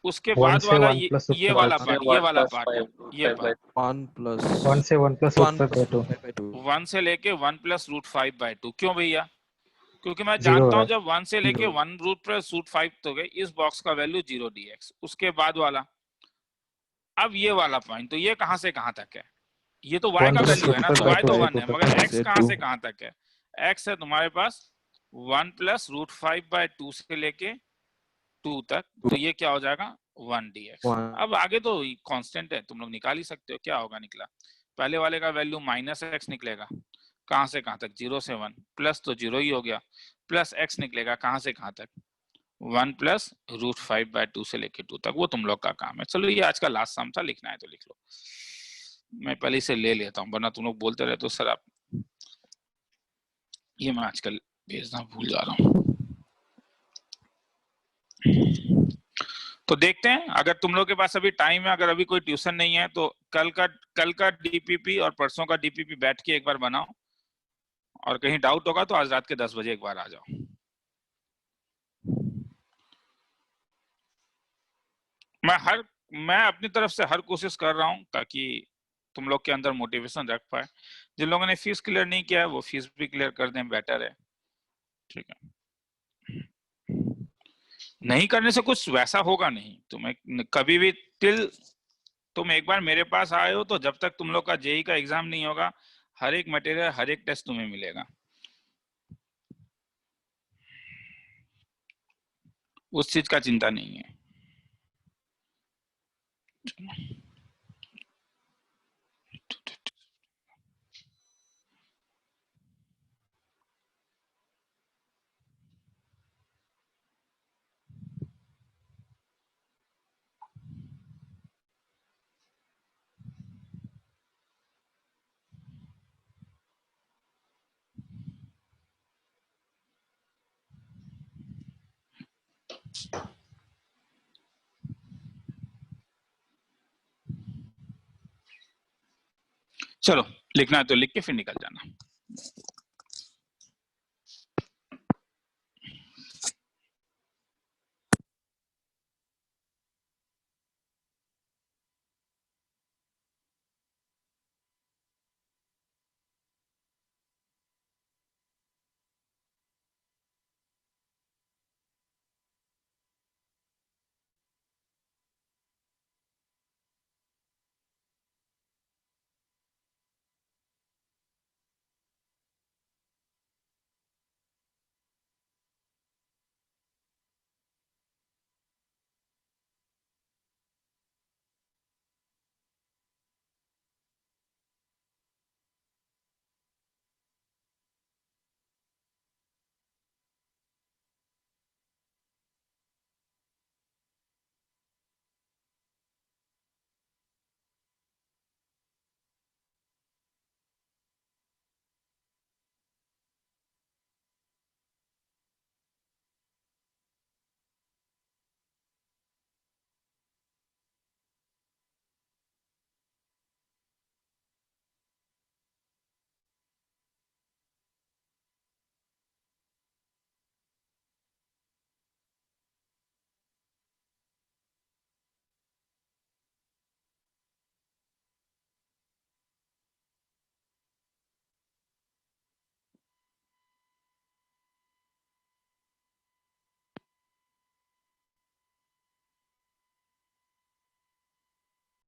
उसके बाद वाला ये वाला पार्ट, ये वाला पार्ट है, ये पार्ट 1 से 1 + √5/2। 1 से लेके 1 + √5/2। क्यों भैया? क्योंकि मैं जानता हूं जब 1 से लेके 1 √ √5 तो गए, इस बॉक्स का वैल्यू 0 DX। उसके बाद वाला, अब ये वाला पॉइंट, तो ये कहां से कहां तक है? ये तो y का वैल्यू है ना, तो y तो 1 है, मगर x कहां से कहां तक है? x है तुम्हारे पास 1 प्लस रूट 5/2 से लेके 2 तक, तो ये क्या हो जाएगा 1 dx। अब आगे तो कांस्टेंट है, तुम लोग निकाल ही सकते हो। क्या होगा निकला, पहले वाले का वैल्यू -x निकलेगा, कहां से कहां तक 0 से 1, प्लस तो 0 ही हो गया, प्लस x निकलेगा कहां से कहां तक 1 प्लस रूट 5/2 से लेके 2 तक। वो तुम लोग का काम है। चलो ये आज का लास्ट सम था, लिखना है तो लिख लो, मैं पहले इसे ले लेता हूँ वरना तुम लोग बोलते रहते हो सर आप, ये मैं आजकल भेजना भूल जा रहा हूँ। तो देखते हैं, अगर तुम लोग के पास अभी टाइम है, अगर अभी कोई ट्यूशन नहीं है तो कल का डीपीपी और परसों का डीपीपी बैठ के एक बार बनाओ, और कहीं डाउट होगा तो आज रात के 10 बजे एक बार आ जाओ। मैं अपनी तरफ से हर कोशिश कर रहा हूं ताकि तुम लोग के अंदर मोटिवेशन रख पाए। जिन लोगों ने फीस क्लियर नहीं किया है वो फीस भी क्लियर कर दें, बेटर है। ठीक है, नहीं करने से कुछ वैसा होगा नहीं। तुम्हें कभी भी तुम एक बार मेरे पास आए हो तो जब तक तुम लोग का जेई का एग्जाम नहीं होगा, हर एक मटेरियल, हर एक टेस्ट तुम्हें मिलेगा, उस चीज का चिंता नहीं है। चलो लिखना है तो लिख के फिर निकल